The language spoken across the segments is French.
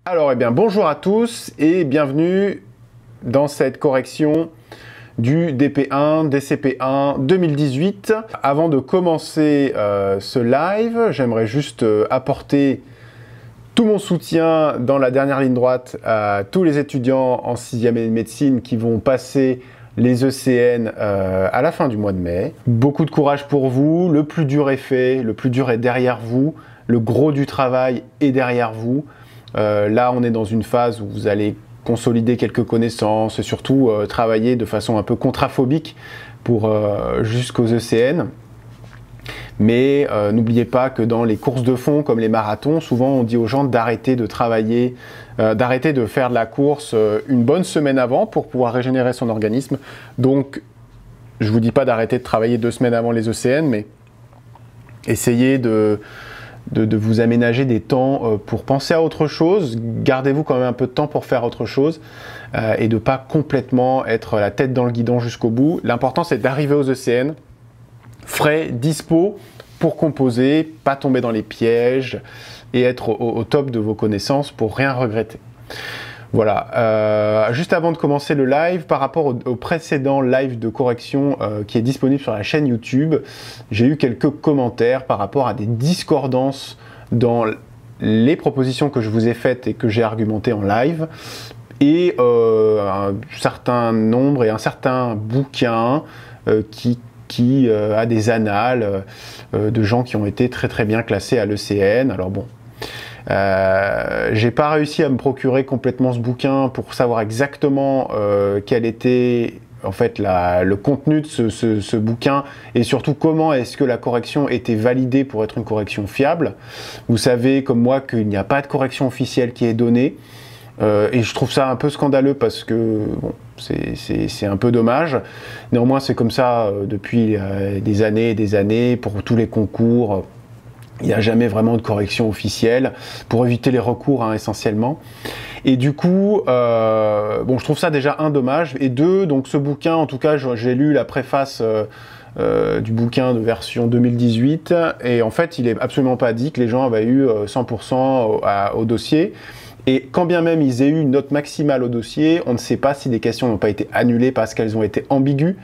Alors, bonjour à tous et bienvenue dans cette correction du DP1, DCP1 2018. Avant de commencer ce live, j'aimerais juste apporter tout mon soutien dans la dernière ligne droite à tous les étudiants en 6e année de médecine qui vont passer les ECN à la fin du mois de mai. Beaucoup de courage pour vous, le plus dur est fait, le plus dur est derrière vous, le gros du travail est derrière vous. Là, on est dans une phase où vous allez consolider quelques connaissances et surtout travailler de façon un peu contraphobique pour jusqu'aux ECN. Mais n'oubliez pas que dans les courses de fond comme les marathons, souvent on dit aux gens d'arrêter de travailler, d'arrêter de faire de la course une bonne semaine avant pour pouvoir régénérer son organisme. Donc, je ne vous dis pas d'arrêter de travailler 2 semaines avant les ECN, mais essayez de vous aménager des temps pour penser à autre chose. Gardez-vous quand même un peu de temps pour faire autre chose et de ne pas complètement être la tête dans le guidon jusqu'au bout. L'important, c'est d'arriver aux ECN frais, dispo pour composer, pas tomber dans les pièges et être au top de vos connaissances pour rien regretter. Voilà, juste avant de commencer le live, par rapport au précédent live de correction qui est disponible sur la chaîne YouTube, j'ai eu quelques commentaires par rapport à des discordances dans les propositions que je vous ai faites et que j'ai argumentées en live, et un certain nombre et un certain bouquin qui a des annales de gens qui ont été très bien classés à l'ECN. Alors bon, j'ai pas réussi à me procurer complètement ce bouquin pour savoir exactement quel était en fait le contenu de ce bouquin et surtout comment est-ce que la correction était validée pour être une correction fiable. Vous savez comme moi qu'il n'y a pas de correction officielle qui est donnée et je trouve ça un peu scandaleux parce que bon, c'est un peu dommage. Néanmoins c'est comme ça depuis des années et des années pour tous les concours. Il n'y a jamais vraiment de correction officielle pour éviter les recours hein, essentiellement. Et du coup, bon, je trouve ça déjà un dommage. Et deux, donc ce bouquin, en tout cas, j'ai lu la préface du bouquin de version 2018. Et en fait, il n'est absolument pas dit que les gens avaient eu 100% au dossier. Et quand bien même ils aient eu une note maximale au dossier, on ne sait pas si des questions n'ont pas été annulées parce qu'elles ont été ambiguës.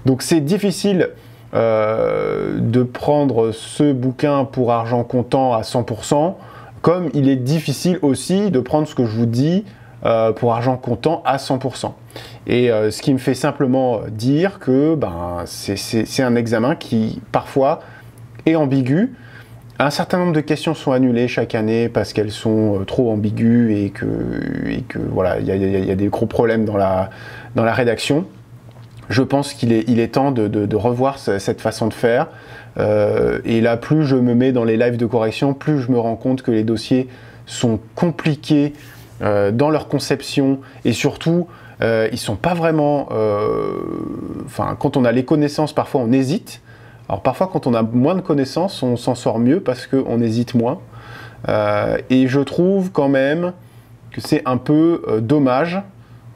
Donc c'est difficile de prendre ce bouquin pour argent comptant à 100%, comme il est difficile aussi de prendre ce que je vous dis pour argent comptant à 100%. Et ce qui me fait simplement dire que c'est un examen qui parfois est ambigu. Un certain nombre de questions sont annulées chaque année parce qu'elles sont trop ambiguës et que voilà, il y a des gros problèmes dans la rédaction. Je pense qu'il est temps de revoir cette façon de faire. Et là, plus je me mets dans les lives de correction, plus je me rends compte que les dossiers sont compliqués dans leur conception et surtout, ils sont pas vraiment... Enfin, quand on a les connaissances, parfois on hésite. Alors parfois, quand on a moins de connaissances, on s'en sort mieux parce qu'on hésite moins. Et je trouve quand même que c'est un peu dommage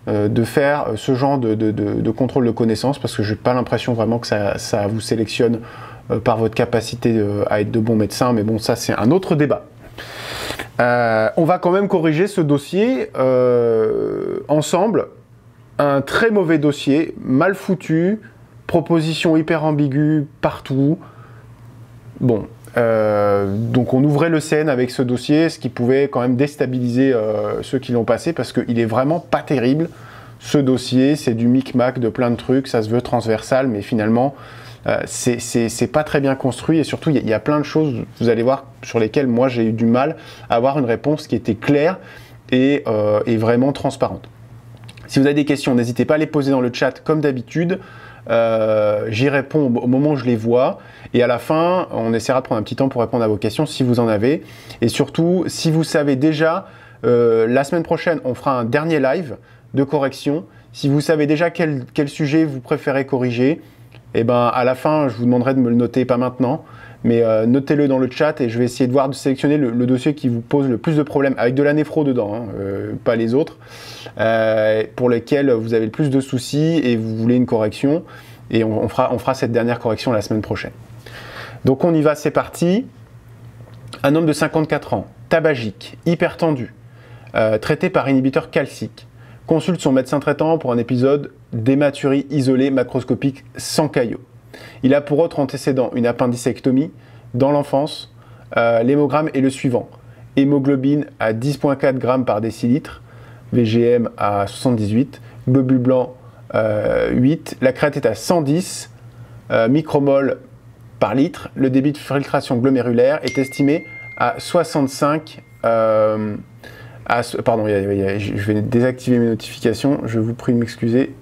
de faire ce genre de contrôle de connaissances parce que je n'ai pas l'impression vraiment que ça vous sélectionne par votre capacité à être de bons médecins, mais bon, ça c'est un autre débat. On va quand même corriger ce dossier ensemble. Un très mauvais dossier, mal foutu, proposition hyper ambiguë partout. Bon, donc on ouvrait le CN avec ce dossier, ce qui pouvait quand même déstabiliser ceux qui l'ont passé, parce qu'il est vraiment pas terrible, ce dossier, c'est du micmac de plein de trucs, ça se veut transversal, mais finalement, c'est pas très bien construit, et surtout, il y a plein de choses, vous allez voir, sur lesquelles moi j'ai eu du mal à avoir une réponse qui était claire et vraiment transparente. Si vous avez des questions, n'hésitez pas à les poser dans le chat comme d'habitude. J'y réponds au moment où je les vois et à la fin on essaiera de prendre un petit temps pour répondre à vos questions si vous en avez, et surtout si vous savez déjà la semaine prochaine on fera un dernier live de correction. Si vous savez déjà quel sujet vous préférez corriger, et ben à la fin je vous demanderai de me le noter, pas maintenant, mais notez-le dans le chat et je vais essayer de sélectionner le dossier qui vous pose le plus de problèmes, avec de la néphro dedans, hein, pas les autres, pour lesquels vous avez le plus de soucis et vous voulez une correction, et on fera cette dernière correction la semaine prochaine. Donc on y va, c'est parti. Un homme de 54 ans, tabagique, hypertendu, traité par inhibiteur calcique. Consulte son médecin traitant pour un épisode d'hématurie isolée macroscopique sans caillot. Il a pour autre antécédent une appendicectomie dans l'enfance. L'hémogramme est le suivant. Hémoglobine à 10,4 g par décilitre, VGM à 78, globule blanc 8, la créatine est à 110 micromoles par litre, le débit de filtration glomérulaire est estimé à 65. Pardon, je vais désactiver mes notifications, je vous prie de m'excuser.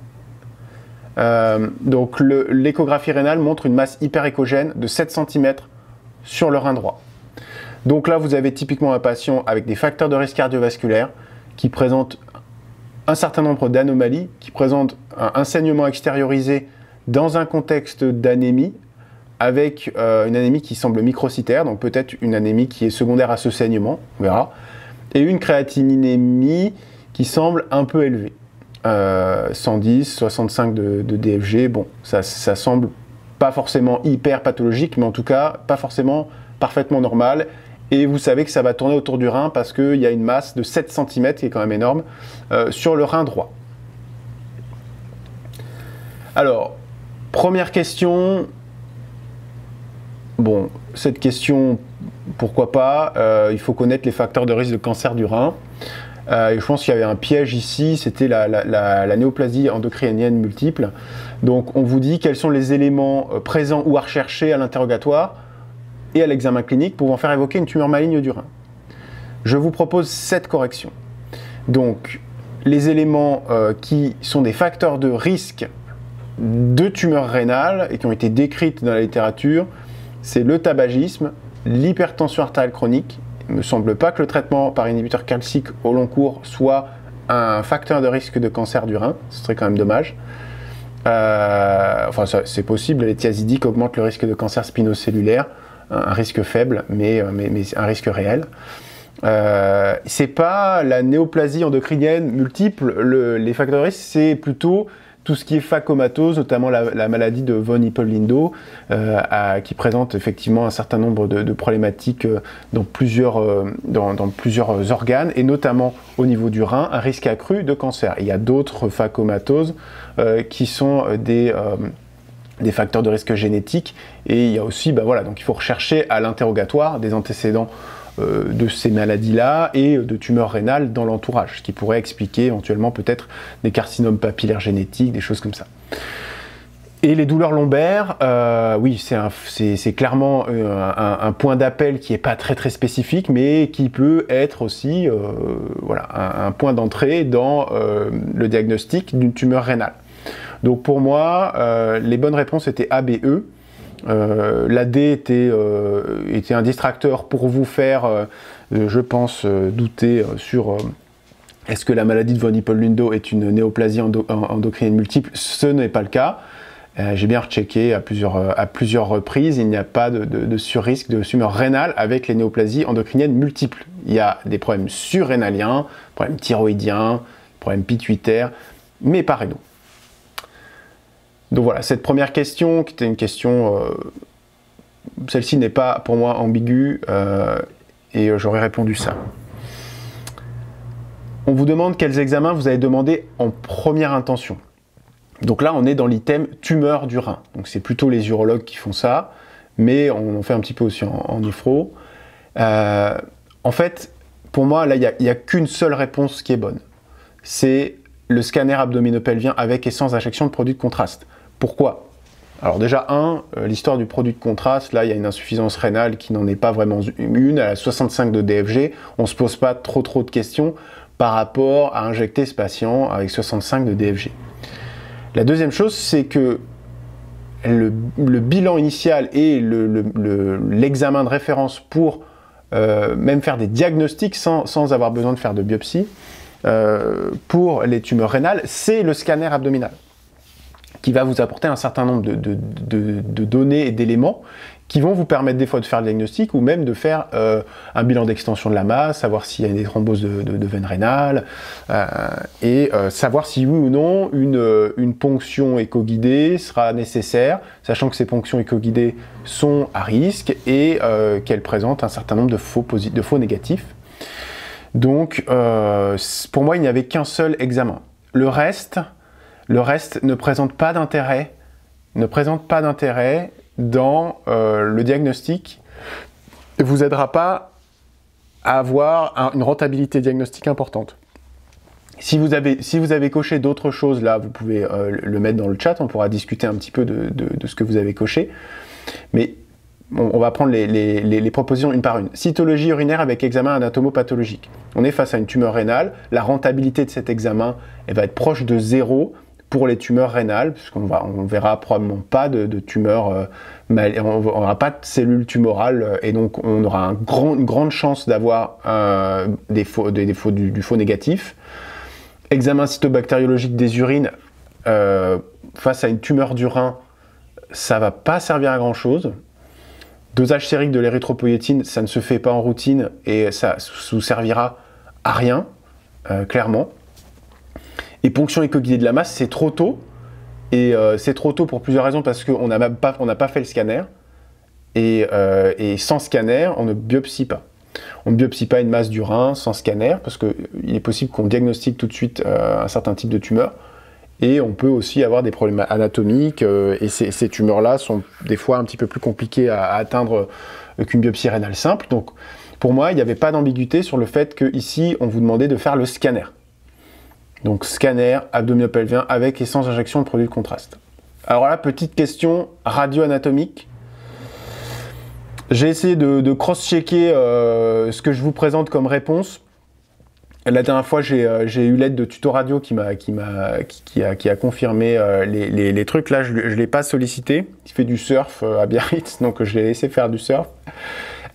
Donc l'échographie rénale montre une masse hyperéchogène de 7 cm sur le rein droit. Donc là, vous avez typiquement un patient avec des facteurs de risque cardiovasculaire qui présente un certain nombre d'anomalies, qui présente un saignement extériorisé dans un contexte d'anémie, avec une anémie qui semble microcytaire, donc peut-être une anémie qui est secondaire à ce saignement, on verra, et une créatininémie qui semble un peu élevée. 110, 65 de DFG, bon, ça semble pas forcément hyper pathologique, mais en tout cas pas forcément parfaitement normal. Et vous savez que ça va tourner autour du rein parce qu'il y a une masse de 7 cm, qui est quand même énorme, sur le rein droit. Alors, première question. Bon, cette question, pourquoi pas, il faut connaître les facteurs de risque de cancer du rein. Et je pense qu'il y avait un piège ici, c'était la néoplasie endocrinienne multiple. Donc on vous dit quels sont les éléments présents ou à rechercher à l'interrogatoire et à l'examen clinique pouvant faire évoquer une tumeur maligne du rein. Je vous propose 7 corrections. Donc les éléments qui sont des facteurs de risque de tumeur rénale et qui ont été décrites dans la littérature, c'est le tabagisme, l'hypertension artérielle chronique. Il ne me semble pas que le traitement par inhibiteur calcique au long cours soit un facteur de risque de cancer du rein, ce serait quand même dommage. Enfin, c'est possible, les thiazidiques augmentent le risque de cancer spinocellulaire, un risque faible, mais un risque réel. C'est pas la néoplasie endocrinienne multiple, les facteurs de risque, c'est plutôt tout ce qui est phacomatose, notamment la maladie de von Hippel-Lindau, qui présente effectivement un certain nombre de problématiques dans plusieurs organes, et notamment au niveau du rein, un risque accru de cancer. Il y a d'autres phacomatoses qui sont des facteurs de risque génétiques, et il y a aussi, voilà, donc il faut rechercher à l'interrogatoire des antécédents de ces maladies-là et de tumeurs rénales dans l'entourage, ce qui pourrait expliquer éventuellement peut-être des carcinomes papillaires génétiques, des choses comme ça. Et les douleurs lombaires, oui, c'est clairement un point d'appel qui n'est pas très spécifique, mais qui peut être aussi voilà, un point d'entrée dans le diagnostic d'une tumeur rénale. Donc pour moi, les bonnes réponses étaient A, B, E. L'AD était un distracteur pour vous faire, je pense, douter sur est-ce que la maladie de von Hippel-Lindau est une néoplasie endocrinienne multiple. Ce n'est pas le cas. J'ai bien rechecké à plusieurs reprises, il n'y a pas de surrisque de tumeur rénale avec les néoplasies endocriniennes multiples. Il y a des problèmes surrénaliens, problèmes thyroïdiens, problèmes pituitaires, mais pas rénaux. Donc voilà, cette première question, qui était une question, celle-ci n'est pas pour moi ambiguë, et j'aurais répondu ça. On vous demande quels examens vous avez demandé en première intention. Donc là, on est dans l'item tumeur du rein. Donc c'est plutôt les urologues qui font ça, mais on en fait un petit peu aussi en néphro. En fait, pour moi, là, il n'y a qu'une seule réponse qui est bonne. C'est le scanner abdominopelvien avec et sans injection de produit de contraste. Pourquoi? Alors déjà, l'histoire du produit de contraste, là, il y a une insuffisance rénale qui n'en est pas vraiment une, à 65 de DFG, on ne se pose pas trop de questions par rapport à injecter ce patient avec 65 de DFG. La deuxième chose, c'est que le bilan initial et l'examen de référence pour même faire des diagnostics sans avoir besoin de faire de biopsie, pour les tumeurs rénales, c'est le scanner abdominal, qui va vous apporter un certain nombre de données et d'éléments qui vont vous permettre des fois de faire le diagnostic ou même de faire un bilan d'extension de la masse, savoir s'il y a des thromboses de veines rénales, et savoir si oui ou non une ponction éco-guidée sera nécessaire, sachant que ces ponctions éco-guidées sont à risque et qu'elles présentent un certain nombre de faux négatifs. Donc, pour moi, il n'y avait qu'un seul examen. Le reste ne présente pas d'intérêt, dans le diagnostic, et vous aidera pas à avoir une rentabilité diagnostique importante. Si vous avez coché d'autres choses, là, vous pouvez le mettre dans le chat, on pourra discuter un petit peu de ce que vous avez coché. Mais on va prendre les propositions une par une. Cytologie urinaire avec examen anatomopathologique. On est face à une tumeur rénale. La rentabilité de cet examen, elle va être proche de 0 pour les tumeurs rénales, puisqu'on verra probablement pas de tumeurs, on n'aura pas de cellules tumorales, et donc on aura une grande chance d'avoir du faux négatif. Examen cytobactériologique des urines, face à une tumeur du rein, ça va pas servir à grand chose. Dosage sérique de l'érythropoïétine, ça ne se fait pas en routine et ça vous servira à rien, clairement. Et ponction échoguidée de la masse, c'est trop tôt. Et c'est trop tôt pour plusieurs raisons, parce qu'on n'a pas fait le scanner. Et sans scanner, on ne biopsie pas. On ne biopsie pas une masse du rein sans scanner, parce qu'il est possible qu'on diagnostique tout de suite un certain type de tumeur. Et on peut aussi avoir des problèmes anatomiques, et ces tumeurs-là sont des fois un petit peu plus compliquées à atteindre qu'une biopsie rénale simple. Donc pour moi, il n'y avait pas d'ambiguïté sur le fait qu'ici, on vous demandait de faire le scanner. Donc scanner abdominopelvien avec et sans injection de produit de contraste. Alors là, petite question radio-anatomique. J'ai essayé de cross-checker ce que je vous présente comme réponse. La dernière fois, j'ai eu l'aide de Tuto Radio qui a confirmé les trucs. Là, je ne l'ai pas sollicité. Il fait du surf à Biarritz, donc je l'ai laissé faire du surf.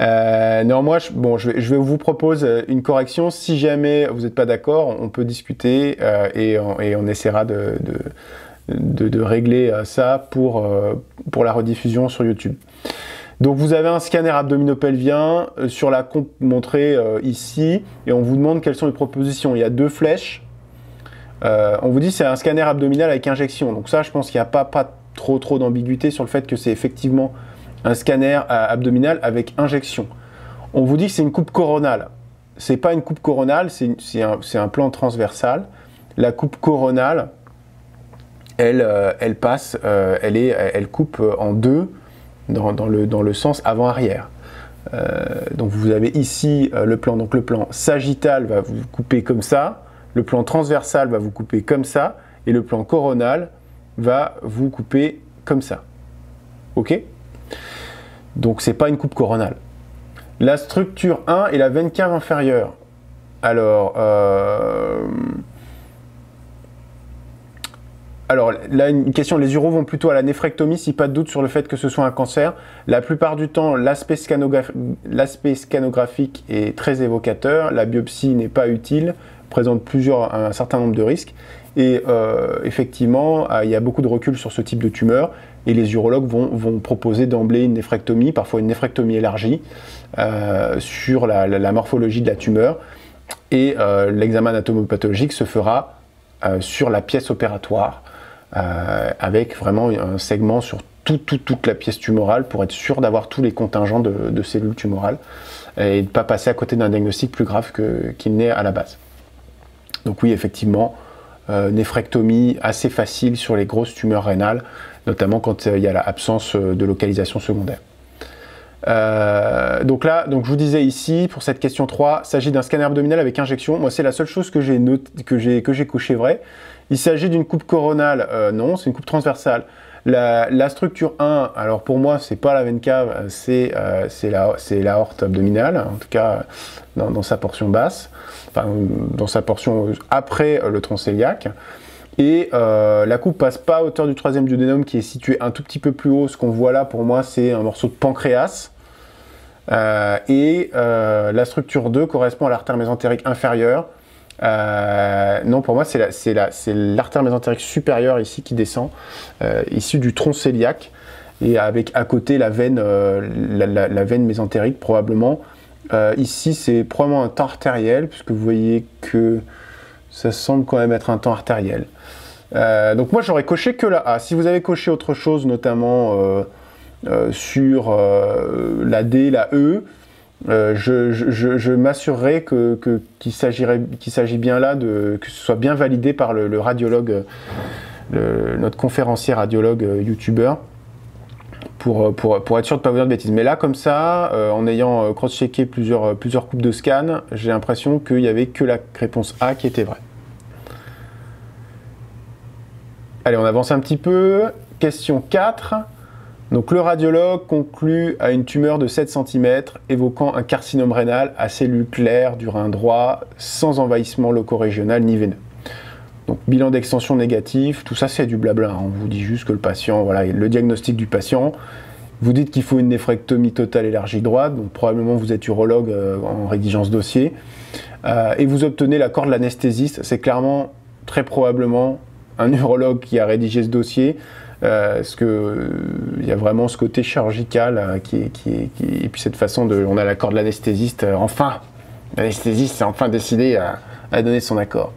Néanmoins, je vais vous proposer une correction. Si jamais vous n'êtes pas d'accord, on peut discuter et on essaiera de régler ça pour la rediffusion sur YouTube. Donc vous avez un scanner abdominopelvien sur la comp montrée ici, et on vous demande quelles sont les propositions. Il y a 2 flèches. On vous dit c'est un scanner abdominal avec injection. Donc ça, je pense qu'il n'y a pas trop d'ambiguïté sur le fait que c'est effectivement un scanner abdominal avec injection. On vous dit que c'est une coupe coronale. C'est pas une coupe coronale, c'est un plan transversal. La coupe coronale, elle coupe en deux dans le sens avant-arrière. Donc vous avez ici le plan. Donc le plan sagittal va vous couper comme ça, le plan transversal va vous couper comme ça, et le plan coronal va vous couper comme ça. Ok? Donc c'est pas une coupe coronale. La structure 1 est la veine cave inférieure. Alors là, une question, les uros vont plutôt à la néphrectomie si pas de doute sur le fait que ce soit un cancer. La plupart du temps, l'aspect scanographique est très évocateur, la biopsie n'est pas utile, présente un certain nombre de risques. Et effectivement, il y a beaucoup de recul sur ce type de tumeur, et les urologues vont proposer d'emblée une néphrectomie, parfois une néphrectomie élargie, sur la morphologie de la tumeur. Et l'examen anatomopathologique se fera sur la pièce opératoire, avec vraiment un segment sur toute la pièce tumorale pour être sûr d'avoir tous les contingents de cellules tumorales et de ne pas passer à côté d'un diagnostic plus grave qu'il n'est à la base. Donc oui, effectivement, néphrectomie assez facile sur les grosses tumeurs rénales, notamment quand il y a l'absence de localisation secondaire. Donc je vous disais ici, pour cette question 3, il s'agit d'un scanner abdominal avec injection. Moi, c'est la seule chose que j'ai coché vrai. Il s'agit d'une coupe coronale, non, c'est une coupe transversale. La structure 1, alors pour moi, c'est pas la veine cave, c'est l'aorte abdominale, en tout cas dans sa portion basse, enfin dans sa portion après le tronc cœliaque. Et la coupe passe pas à hauteur du troisième duodénum qui est situé un tout petit peu plus haut. Ce qu'on voit là, pour moi, c'est un morceau de pancréas. La structure 2 correspond à l'artère mésentérique inférieure. Non, pour moi, c'est l'artère mésentérique supérieure ici qui descend, issue du tronc cœliaque, et avec à côté la veine, la veine mésentérique probablement. Ici, c'est probablement un temps artériel, puisque vous voyez que ça semble quand même être un temps artériel. Donc moi, j'aurais coché que la A. Si vous avez coché autre chose, notamment sur la D, la E, je m'assurerai qu'il s'agit bien là que ce soit bien validé par le radiologue, notre conférencier radiologue youtubeur, pour être sûr de ne pas vous dire de bêtises. Mais là, comme ça, en ayant cross-checké plusieurs coupes de scan, j'ai l'impression qu'il n'y avait que la réponse A qui était vraie. Allez, on avance un petit peu. Question 4. Donc, le radiologue conclut à une tumeur de 7 cm, évoquant un carcinome rénal à cellules claires du rein droit, sans envahissement loco-régional ni veineux. Donc, bilan d'extension négatif, tout ça c'est du blabla. On vous dit juste que le patient, voilà, le diagnostic du patient. Vous dites qu'il faut une néphrectomie totale élargie droite, donc probablement vous êtes urologue en rédigeant ce dossier. Et vous obtenez l'accord de l'anesthésiste. C'est clairement, très probablement, un urologue qui a rédigé ce dossier. Parce que il y a vraiment ce côté chirurgical et puis cette façon on a l'accord de l'anesthésiste, enfin l'anesthésiste s'est enfin décidé à donner son accord.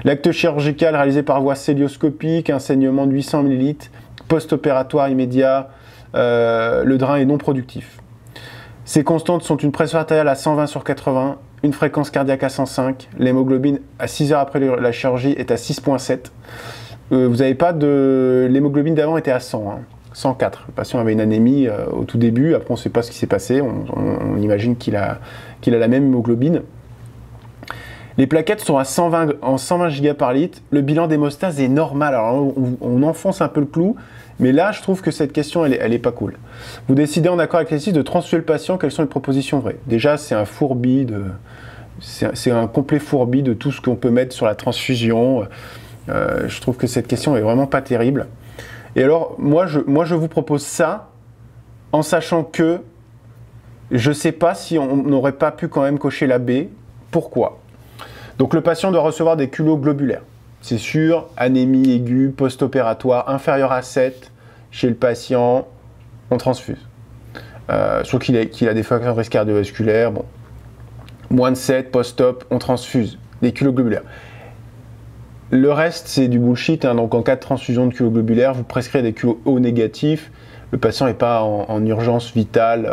L'acte chirurgical réalisé par voie célioscopique, un saignement de 800 ml, post-opératoire immédiat, le drain est non productif. Ces constantes sont une pression artérielle à 120/80, une fréquence cardiaque à 105, l'hémoglobine à 6 heures après la chirurgie est à 6,7. Vous n'avez pas de... L'hémoglobine d'avant était à 100, hein, 104. Le patient avait une anémie au tout début, après on ne sait pas ce qui s'est passé, on imagine qu'il a la même hémoglobine. Les plaquettes sont à 120 giga par litre, le bilan d'hémostase est normal. Alors on enfonce un peu le clou, mais là je trouve que cette question elle est pas cool. Vous décidez en accord avec les de transfuser le patient, quelles sont les propositions vraies? Déjà c'est un fourbi, c'est un complet fourbi de tout ce qu'on peut mettre sur la transfusion. Je trouve que cette question est vraiment pas terrible. Et alors, moi je vous propose ça, en sachant que je sais pas si on n'aurait pas pu quand même cocher la B. Pourquoi? Donc le patient doit recevoir des culots globulaires. C'est sûr, anémie aiguë, post-opératoire, inférieure à 7 chez le patient, on transfuse. Sauf qu'il a des facteurs de risque cardiovasculaires, bon. Moins de 7, post-op, on transfuse des culots globulaires. Le reste, c'est du bullshit, hein. Donc en cas de transfusion de culots globulaires, vous prescrivez des culots O négatifs. Le patient n'est pas en urgence vitale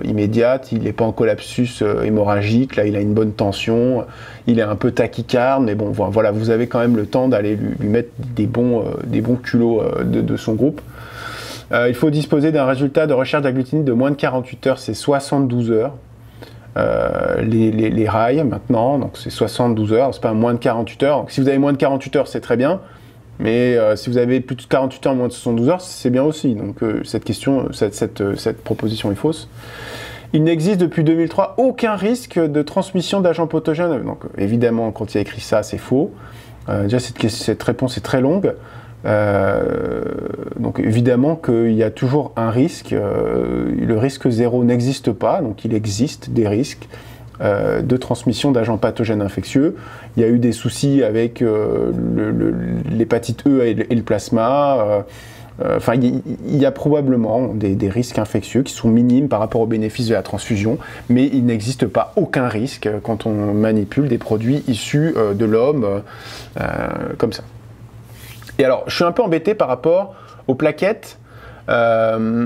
immédiate, il n'est pas en collapsus hémorragique, là il a une bonne tension, il est un peu tachycarde, mais bon, voilà, vous avez quand même le temps d'aller lui mettre des bons culots de son groupe. Il faut disposer d'un résultat de recherche d'agglutinine de moins de 48 heures, c'est 72 heures. Les rails maintenant, donc c'est 72 heures, c'est pas moins de 48 heures. Donc, si vous avez moins de 48 heures, c'est très bien, mais si vous avez plus de 48 heures, moins de 72 heures, c'est bien aussi. Donc cette proposition est fausse. Il n'existe depuis 2003 aucun risque de transmission d'agents pathogènes. Donc évidemment, quand il y a écrit ça, c'est faux. Déjà, cette réponse est très longue. Donc évidemment qu'il y a toujours un risque, le risque zéro n'existe pas, donc il existe des risques de transmission d'agents pathogènes infectieux. Il y a eu des soucis avec l'hépatite E et le plasma. Enfin, il y a probablement des risques infectieux qui sont minimes par rapport aux bénéfices de la transfusion, mais il n'existe pas aucun risque quand on manipule des produits issus de l'homme comme ça. Et alors, je suis un peu embêté par rapport aux plaquettes. Parce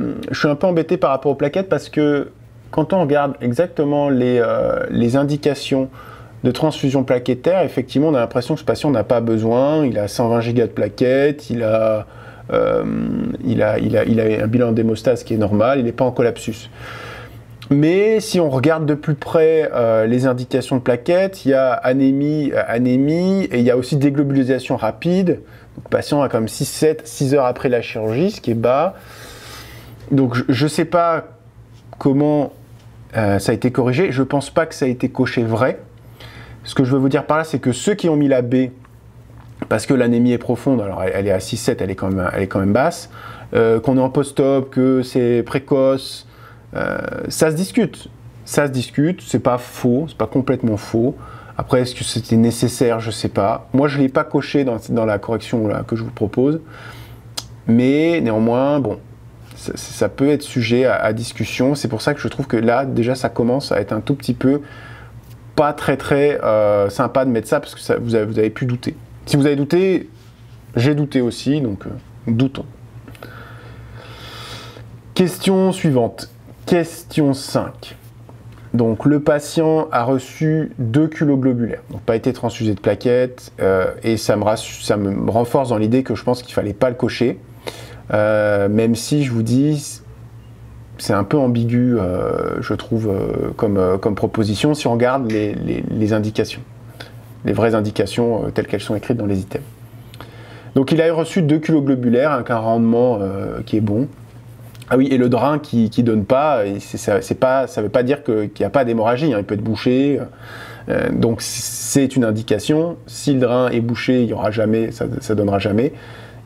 que quand on regarde exactement les indications de transfusion plaquettaire, effectivement, on a l'impression que ce patient n'a pas besoin. Il a 120 gigas de plaquettes, il a un bilan d'hémostase qui est normal, il n'est pas en collapsus. Mais si on regarde de plus près les indications de plaquettes, il y a anémie et il y a aussi déglobulisation rapide. Le patient a quand même 6 heures après la chirurgie, ce qui est bas. Donc je ne sais pas comment ça a été corrigé. Je ne pense pas que ça a été coché vrai. Ce que je veux vous dire par là, c'est que ceux qui ont mis la B, parce que l'anémie est profonde, alors elle est à 6,7, elle est quand même basse, qu'on est en post-op, que c'est précoce, ça se discute, c'est pas faux, c'est pas complètement faux. Après, est-ce que c'était nécessaire? Je sais pas. Moi, je l'ai pas coché dans la correction là, que je vous propose, mais néanmoins, bon, ça peut être sujet à discussion. C'est pour ça que je trouve que là, déjà, ça commence à être un tout petit peu pas très sympa de mettre ça, parce que vous avez pu douter. Si vous avez douté, j'ai douté aussi, donc doutons. Question suivante. Question 5. Donc le patient a reçu 2 culots globulaires, donc pas été transfusé de plaquettes, et ça me renforce dans l'idée que je pense qu'il fallait pas le cocher, même si je vous dis, c'est un peu ambigu, je trouve, comme proposition, si on regarde les indications, les vraies indications telles qu'elles sont écrites dans les items. Donc il a reçu 2 culots globulaires avec un rendement qui est bon. Ah oui, et le drain qui donne pas, ça veut pas dire qu'il n'y a pas d'hémorragie, hein, il peut être bouché. Donc c'est une indication. Si le drain est bouché, il y aura jamais, ça donnera jamais.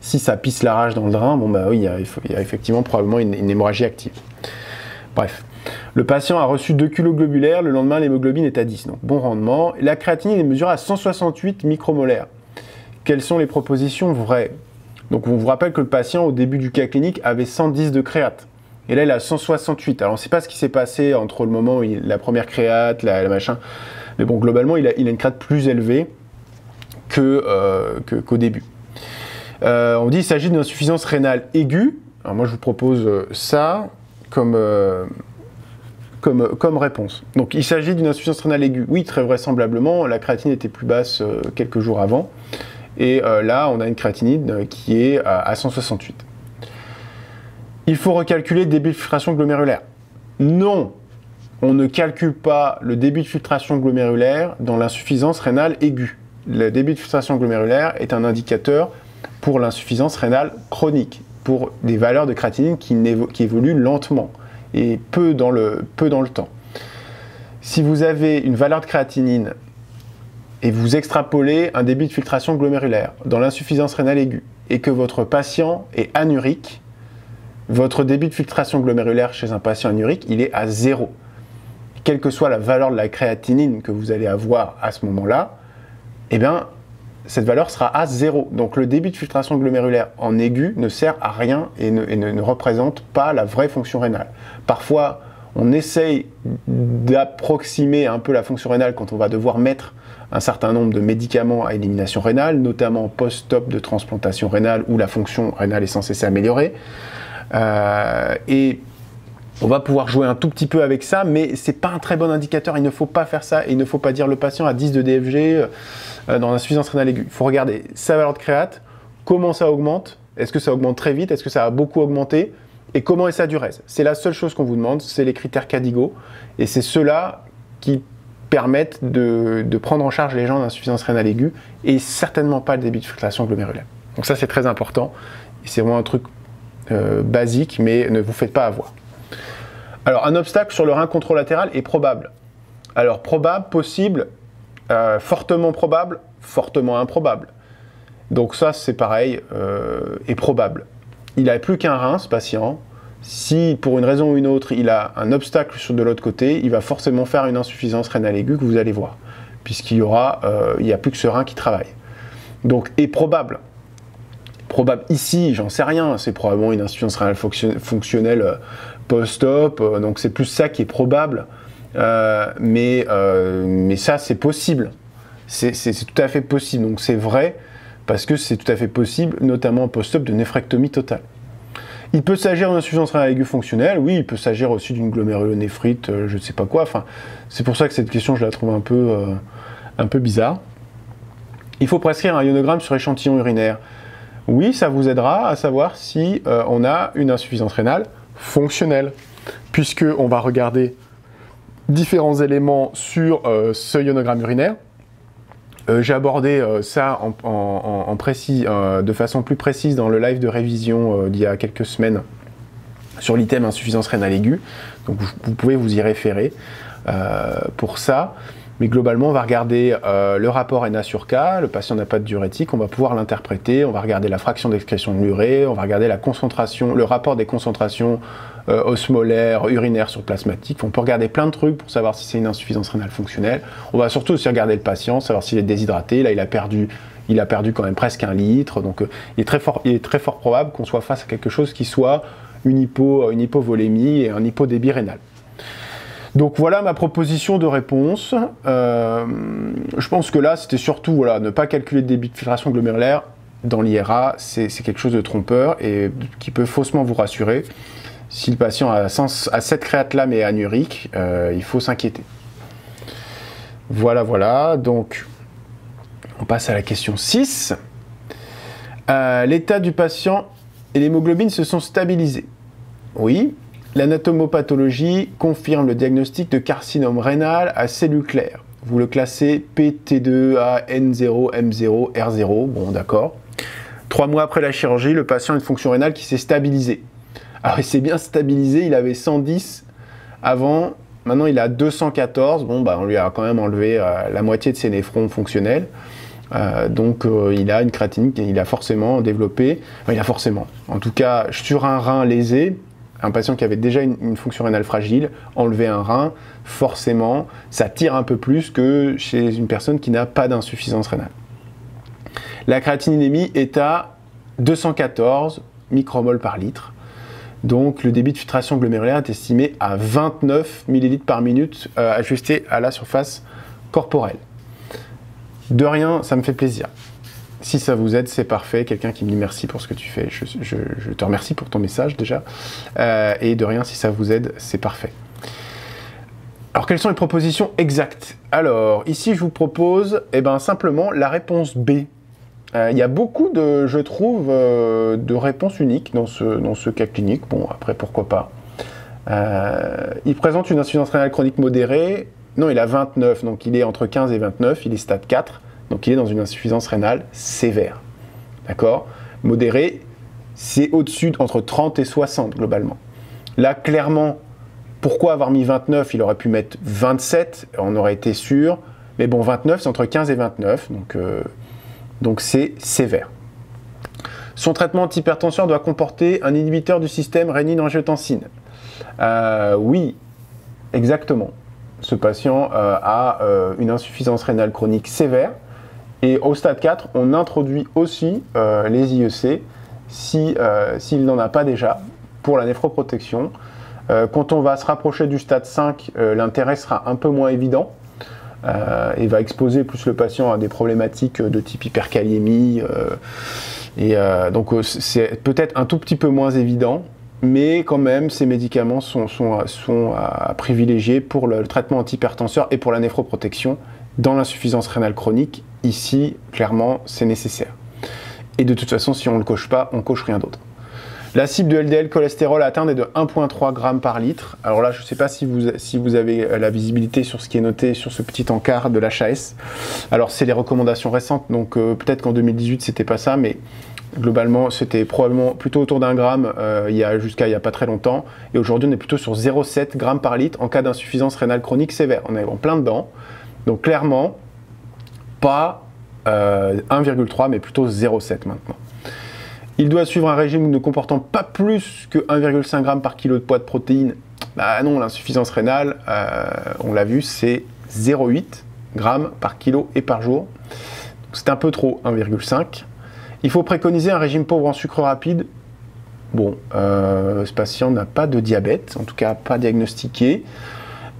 Si ça pisse la rage dans le drain, bon bah oui, il y a effectivement probablement une hémorragie active. Bref, le patient a reçu 2 culots globulaires, le lendemain l'hémoglobine est à 10, donc bon rendement. La créatinine est mesurée à 168 micromolaires. Quelles sont les propositions vraies? Donc on vous rappelle que le patient au début du cas clinique avait 110 de créate. Et là il a 168. Alors on ne sait pas ce qui s'est passé entre le moment où la première créate, la machin. Mais bon, globalement il a une créate plus élevée qu'au début. On dit qu'il s'agit d'une insuffisance rénale aiguë. Alors moi je vous propose ça comme réponse. Donc il s'agit d'une insuffisance rénale aiguë. Oui, très vraisemblablement, la créatinine était plus basse quelques jours avant. Et là, on a une créatinine qui est à 168. Il faut recalculer le débit de filtration glomérulaire. Non, on ne calcule pas le débit de filtration glomérulaire dans l'insuffisance rénale aiguë. Le débit de filtration glomérulaire est un indicateur pour l'insuffisance rénale chronique, pour des valeurs de créatinine qui évoluent lentement et peu dans le temps. Si vous avez une valeur de créatinine et vous extrapolez un débit de filtration glomérulaire dans l'insuffisance rénale aiguë et que votre patient est anurique, votre débit de filtration glomérulaire chez un patient anurique, il est à 0. Quelle que soit la valeur de la créatinine que vous allez avoir à ce moment-là, eh bien, cette valeur sera à 0. Donc le débit de filtration glomérulaire en aigu ne sert à rien et ne représente pas la vraie fonction rénale. Parfois, on essaye d'approximer un peu la fonction rénale quand on va devoir mettre un certain nombre de médicaments à élimination rénale, notamment post-op de transplantation rénale où la fonction rénale est censée s'améliorer. Et on va pouvoir jouer un tout petit peu avec ça, mais c'est pas un très bon indicateur. Il ne faut pas faire ça et il ne faut pas dire le patient a 10 de DFG dans l'insuffisance rénale aiguë. Il faut regarder sa valeur de créate, comment ça augmente, est-ce que ça augmente très vite, est-ce que ça a beaucoup augmenté et comment est sa duresse. C'est la seule chose qu'on vous demande, c'est les critères CADIGO et c'est ceux-là qui permettent de prendre en charge les gens d'insuffisance rénale aiguë et certainement pas le débit de filtration glomérulaire. Donc ça c'est très important et c'est vraiment un truc basique, mais ne vous faites pas avoir. Alors un obstacle sur le rein contralatéral est probable. Alors probable, possible, fortement probable, fortement improbable. Donc ça c'est pareil, est probable. Il n'a plus qu'un rein ce patient. Si pour une raison ou une autre il a un obstacle sur de l'autre côté, il va forcément faire une insuffisance rénale aiguë que vous allez voir, puisqu'il n'y a plus que ce rein qui travaille. Donc est probable. Probable ici, j'en sais rien, c'est probablement une insuffisance rénale fonctionnelle post-op, donc c'est plus ça qui est probable, mais ça c'est possible, c'est tout à fait possible, donc c'est vrai, parce que c'est tout à fait possible, notamment post-op de néphrectomie totale. Il peut s'agir d'une insuffisance rénale aiguë fonctionnelle, oui, il peut s'agir aussi d'une glomérulonéphrite, je ne sais pas quoi, enfin, c'est pour ça que cette question, je la trouve un peu bizarre. Il faut prescrire un ionogramme sur échantillon urinaire. Oui, ça vous aidera à savoir si on a une insuffisance rénale fonctionnelle, puisqu'on va regarder différents éléments sur ce ionogramme urinaire. J'ai abordé ça de façon plus précise dans le live de révision d'il y a quelques semaines sur l'item insuffisance rénale aiguë, donc vous pouvez vous y référer pour ça. Mais globalement, on va regarder le rapport NA sur K, le patient n'a pas de diurétique, on va pouvoir l'interpréter, on va regarder la fraction d'excrétion de l'urée, on va regarder la concentration, le rapport des concentrations osmolaires, urinaires sur plasmatique. On peut regarder plein de trucs pour savoir si c'est une insuffisance rénale fonctionnelle. On va surtout aussi regarder le patient, savoir s'il est déshydraté. Là, il a perdu quand même presque 1 litre, donc il est très fort probable qu'on soit face à quelque chose qui soit une hypovolémie et un hypodébit rénal. Donc voilà ma proposition de réponse. Je pense que là, c'était surtout ne pas calculer de débit de filtration glomérulaire dans l'IRA, c'est quelque chose de trompeur et qui peut faussement vous rassurer. Si le patient a 7 créatlames et anurique, il faut s'inquiéter. Voilà, voilà. Donc, on passe à la question 6. L'état du patient et l'hémoglobine se sont stabilisés. Oui. L'anatomopathologie confirme le diagnostic de carcinome rénal à cellules claires. Vous le classez PT2A N0 M0 R0. Bon, d'accord. 3 mois après la chirurgie, le patient a une fonction rénale qui s'est stabilisée. Alors, il s'est bien stabilisé, il avait 110 avant, maintenant il a 214. Bon, bah, on lui a quand même enlevé la moitié de ses néphrons fonctionnels. Donc, il a une créatinine qu'il a forcément développée. Enfin, il a forcément. En tout cas, sur un rein lésé, un patient qui avait déjà une fonction rénale fragile, enlever un rein, forcément, ça tire un peu plus que chez une personne qui n'a pas d'insuffisance rénale. La créatininémie est à 214 micromoles par litre. Donc le débit de filtration glomérulaire est estimé à 29 ml par minute ajusté à la surface corporelle. De rien, ça me fait plaisir. Si ça vous aide, c'est parfait. Quelqu'un qui me dit merci pour ce que tu fais, je te remercie pour ton message déjà. Et de rien, si ça vous aide, c'est parfait. Alors, quelles sont les propositions exactes? Alors, ici, je vous propose simplement la réponse B. Il y a beaucoup de, je trouve, de réponses uniques dans ce cas clinique. Bon, après, pourquoi pas. Il présente une insuffisance rénale chronique modérée. Non, il a 29, donc il est entre 15 et 29, il est stade 4. Donc il est dans une insuffisance rénale sévère. D'accord? Modéré, c'est au-dessus entre 30 et 60 globalement. Là, clairement, pourquoi avoir mis 29? Il aurait pu mettre 27, on aurait été sûr. Mais bon, 29, c'est entre 15 et 29, donc c'est sévère. Son traitement antihypertenseur doit comporter un inhibiteur du système rénine-angiotensine. Oui, exactement. Ce patient a une insuffisance rénale chronique sévère. Et au stade 4, on introduit aussi les IEC s'il n'en a pas déjà pour la néphroprotection. Quand on va se rapprocher du stade 5, l'intérêt sera un peu moins évident et va exposer plus le patient à des problématiques de type hyperkaliémie. Donc c'est peut-être un tout petit peu moins évident, mais quand même ces médicaments sont à privilégier pour le traitement antihypertenseur et pour la néphroprotection dans l'insuffisance rénale chronique. Ici, clairement, c'est nécessaire. Et de toute façon, si on ne le coche pas, on ne coche rien d'autre. La cible de LDL cholestérol à atteindre est de 1,3 g par litre. Alors là, je ne sais pas si vous avez la visibilité sur ce qui est noté sur ce petit encart de l'HAS. Alors, c'est les recommandations récentes, donc peut-être qu'en 2018, c'était pas ça, mais globalement, c'était probablement plutôt autour d'un gramme jusqu'à il n'y a pas très longtemps. Et aujourd'hui, on est plutôt sur 0,7 g par litre en cas d'insuffisance rénale chronique sévère. On est en plein dedans. Donc clairement, pas 1,3 mais plutôt 0,7 maintenant. Il doit suivre un régime ne comportant pas plus que 1,5 g par kilo de poids de protéines. Bah non, l'insuffisance rénale, on l'a vu, c'est 0,8 g par kilo et par jour. C'est un peu trop, 1,5. Il faut préconiser un régime pauvre en sucre rapide. Bon, ce patient n'a pas de diabète, en tout cas pas diagnostiqué.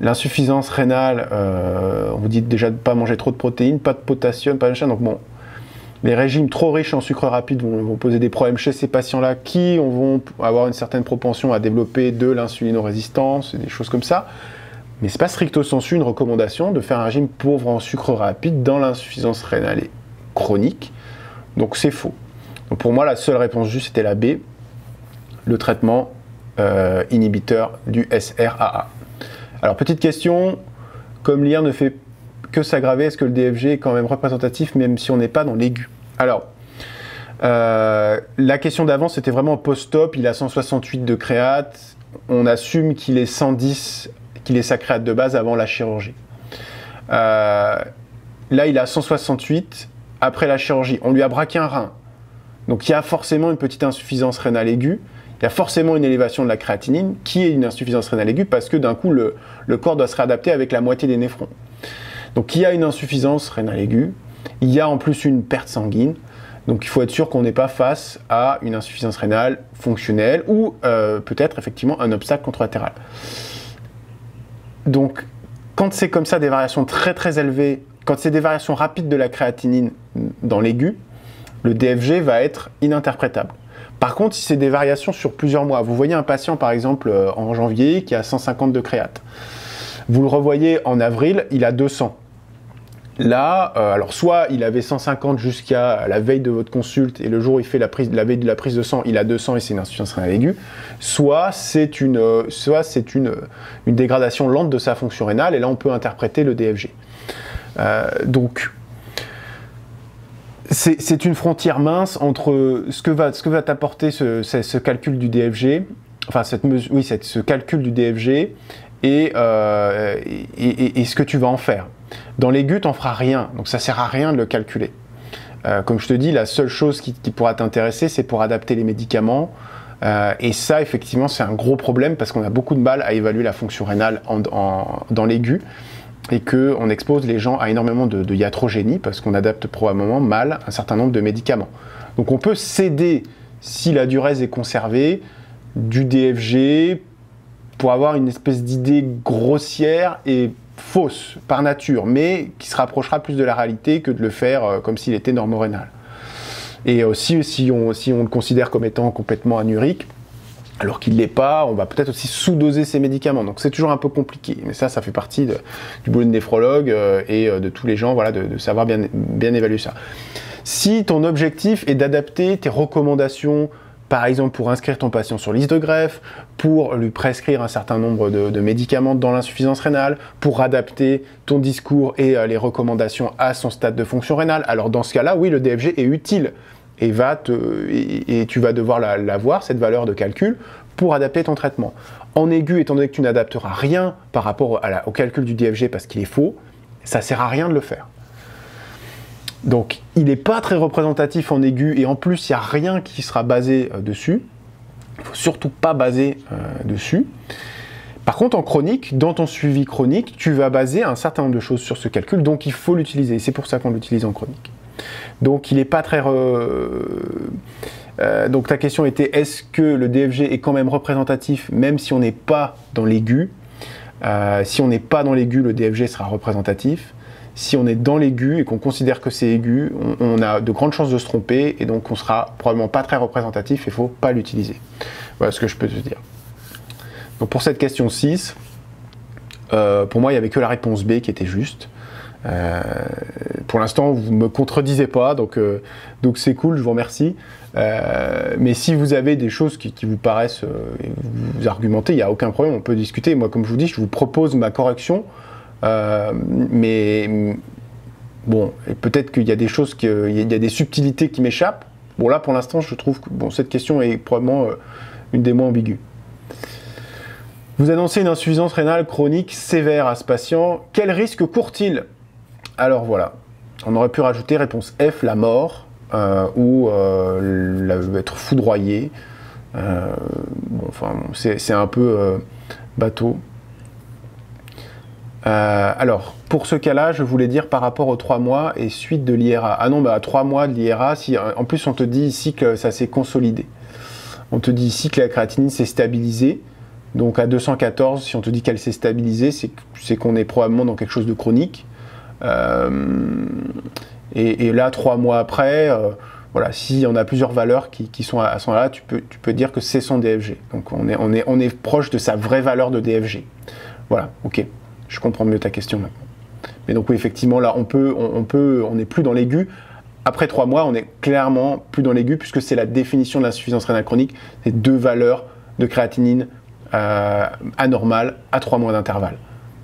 L'insuffisance rénale, on vous dit déjà de ne pas manger trop de protéines, pas de potassium, pas de machin. Donc bon, les régimes trop riches en sucre rapide vont poser des problèmes chez ces patients-là qui vont avoir une certaine propension à développer de l'insulinorésistance et des choses comme ça. Mais ce n'est pas stricto sensu une recommandation de faire un régime pauvre en sucre rapide dans l'insuffisance rénale chronique. Donc c'est faux. Donc pour moi, la seule réponse juste, c'était la B, le traitement inhibiteur du SRAA. Alors, petite question, comme l'IR ne fait que s'aggraver, est-ce que le DFG est quand même représentatif, même si on n'est pas dans l'aigu? Alors, la question d'avant, c'était vraiment post-op, il a 168 de créate, on assume qu'il est 110, qu'il est sa créate de base avant la chirurgie. Là, il a 168 après la chirurgie, on lui a braqué un rein, donc il y a forcément une petite insuffisance rénale aiguë. Il y a forcément une élévation de la créatinine qui est une insuffisance rénale aiguë parce que d'un coup, le corps doit se réadapter avec la moitié des néphrons. Donc il y a une insuffisance rénale aiguë, il y a en plus une perte sanguine, donc il faut être sûr qu'on n'est pas face à une insuffisance rénale fonctionnelle ou peut-être effectivement un obstacle contralatéral. Donc quand c'est comme ça des variations très très élevées, quand c'est des variations rapides de la créatinine dans l'aigu, le DFG va être ininterprétable. Par contre, si c'est des variations sur plusieurs mois, vous voyez un patient par exemple en janvier qui a 150 de créate. Vous le revoyez en avril, il a 200. Là, alors soit il avait 150 jusqu'à la veille de votre consulte et le jour où il fait la veille de la prise de sang, il a 200 et c'est une insuffisance rénale aiguë, soit c'est une dégradation lente de sa fonction rénale et là on peut interpréter le DFG. Donc c'est une frontière mince entre ce que va t'apporter ce calcul du DFG, enfin ce calcul du DFG et ce que tu vas en faire. Dans l'aigu, tu n'en feras rien, donc ça ne sert à rien de le calculer. Comme je te dis, la seule chose qui pourra t'intéresser, c'est pour adapter les médicaments. Et ça, effectivement, c'est un gros problème parce qu'on a beaucoup de mal à évaluer la fonction rénale dans l'aigu et qu'on expose les gens à énormément de iatrogénie parce qu'on adapte probablement mal un certain nombre de médicaments. Donc on peut céder, si la diurèse est conservée, du DFG pour avoir une espèce d'idée grossière et fausse par nature, mais qui se rapprochera plus de la réalité que de le faire comme s'il était normorénal. Et si on le considère comme étant complètement anurique, alors qu'il ne l'est pas, on va peut-être aussi sous-doser ces médicaments. Donc c'est toujours un peu compliqué, mais ça fait partie du boulot de néphrologue et de tous les gens, voilà, de savoir bien évaluer ça. Si ton objectif est d'adapter tes recommandations, par exemple pour inscrire ton patient sur liste de greffe, pour lui prescrire un certain nombre de médicaments dans l'insuffisance rénale, pour adapter ton discours et les recommandations à son stade de fonction rénale, alors dans ce cas-là, oui, le DFG est utile et tu vas devoir l'avoir, cette valeur de calcul, pour adapter ton traitement. En aigu, étant donné que tu n'adapteras rien par rapport au calcul du DFG parce qu'il est faux, ça ne sert à rien de le faire. Donc, il n'est pas très représentatif en aigu et en plus, il n'y a rien qui sera basé dessus. Il ne faut surtout pas baser dessus. Par contre, en chronique, dans ton suivi chronique, tu vas baser un certain nombre de choses sur ce calcul, donc il faut l'utiliser. C'est pour ça qu'on l'utilise en chronique. Donc, il n'est pas très... donc, ta question était, est-ce que le DFG est quand même représentatif, même si on n'est pas dans l'aigu? Si on n'est pas dans l'aigu, le DFG sera représentatif. Si on est dans l'aigu et qu'on considère que c'est aigu, on a de grandes chances de se tromper et donc on sera probablement pas très représentatif et il ne faut pas l'utiliser. Voilà ce que je peux te dire. Donc pour cette question 6, pour moi il n'y avait que la réponse B qui était juste. Pour l'instant vous ne me contredisez pas, donc c'est cool, je vous remercie. Mais si vous avez des choses qui vous paraissent, vous argumentez, il n'y a aucun problème, on peut discuter. Moi comme je vous dis, je vous propose ma correction. Mais bon, peut-être qu'il y a des choses, il y a des subtilités qui m'échappent. Bon là pour l'instant je trouve que cette question est probablement une des moins ambiguës. Vous annoncez une insuffisance rénale chronique sévère à ce patient. Quel risque court-il? Alors voilà, on aurait pu rajouter réponse F, la mort, ou être foudroyé. C'est un peu bateau. Alors, pour ce cas-là, je voulais dire par rapport aux 3 mois et suite de l'IRA. Ah non, à 3 mois de l'IRA, en plus on te dit ici que ça s'est consolidé. On te dit ici que la créatinine s'est stabilisée. Donc à 214, si on te dit qu'elle s'est stabilisée, c'est qu'on est probablement dans quelque chose de chronique. Et là, 3 mois après, voilà, si on a plusieurs valeurs qui sont à ce moment-là, tu peux dire que c'est son DFG. Donc on est proche de sa vraie valeur de DFG. Voilà, ok. Je comprends mieux ta question maintenant. Mais donc oui, effectivement, là, on n'est plus dans l'aigu. Après 3 mois, on est clairement plus dans l'aigu puisque c'est la définition de l'insuffisance rénale chronique. C'est 2 valeurs de créatinine anormales à 3 mois d'intervalle.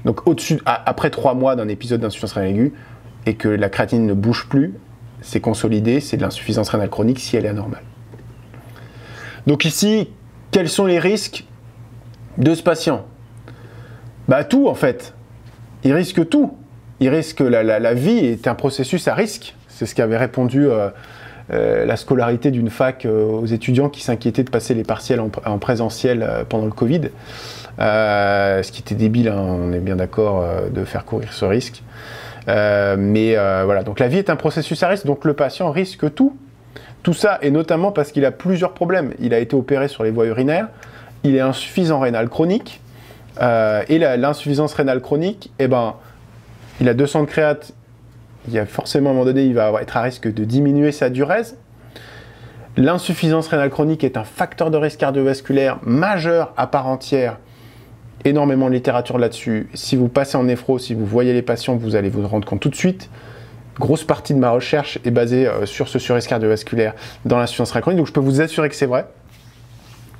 Donc après 3 mois d'un épisode d'insuffisance rénale aiguë et que la créatinine ne bouge plus, c'est consolidé, c'est de l'insuffisance rénale chronique si elle est anormale. Donc ici, quels sont les risques de ce patient? Bah tout en fait. Il risque tout. Il risque la vie est un processus à risque. C'est ce qu'avait répondu la scolarité d'une fac aux étudiants qui s'inquiétaient de passer les partiels en présentiel pendant le Covid. Ce qui était débile, hein, on est bien d'accord de faire courir ce risque. Mais voilà, donc la vie est un processus à risque, donc le patient risque tout. Tout ça, et notamment parce qu'il a plusieurs problèmes. Il a été opéré sur les voies urinaires, il est insuffisant rénal chronique, et l'insuffisance rénale chronique, eh ben, il a 200 de créate, il y a forcément à un moment donné, il va être à risque de diminuer sa diurèse. L'insuffisance rénale chronique est un facteur de risque cardiovasculaire majeur à part entière. Énormément de littérature là-dessus. Si vous passez en néphro, si vous voyez les patients, vous allez vous rendre compte tout de suite. Grosse partie de ma recherche est basée sur ce surrisque cardiovasculaire dans l'insuffisance rénale chronique, donc je peux vous assurer que c'est vrai.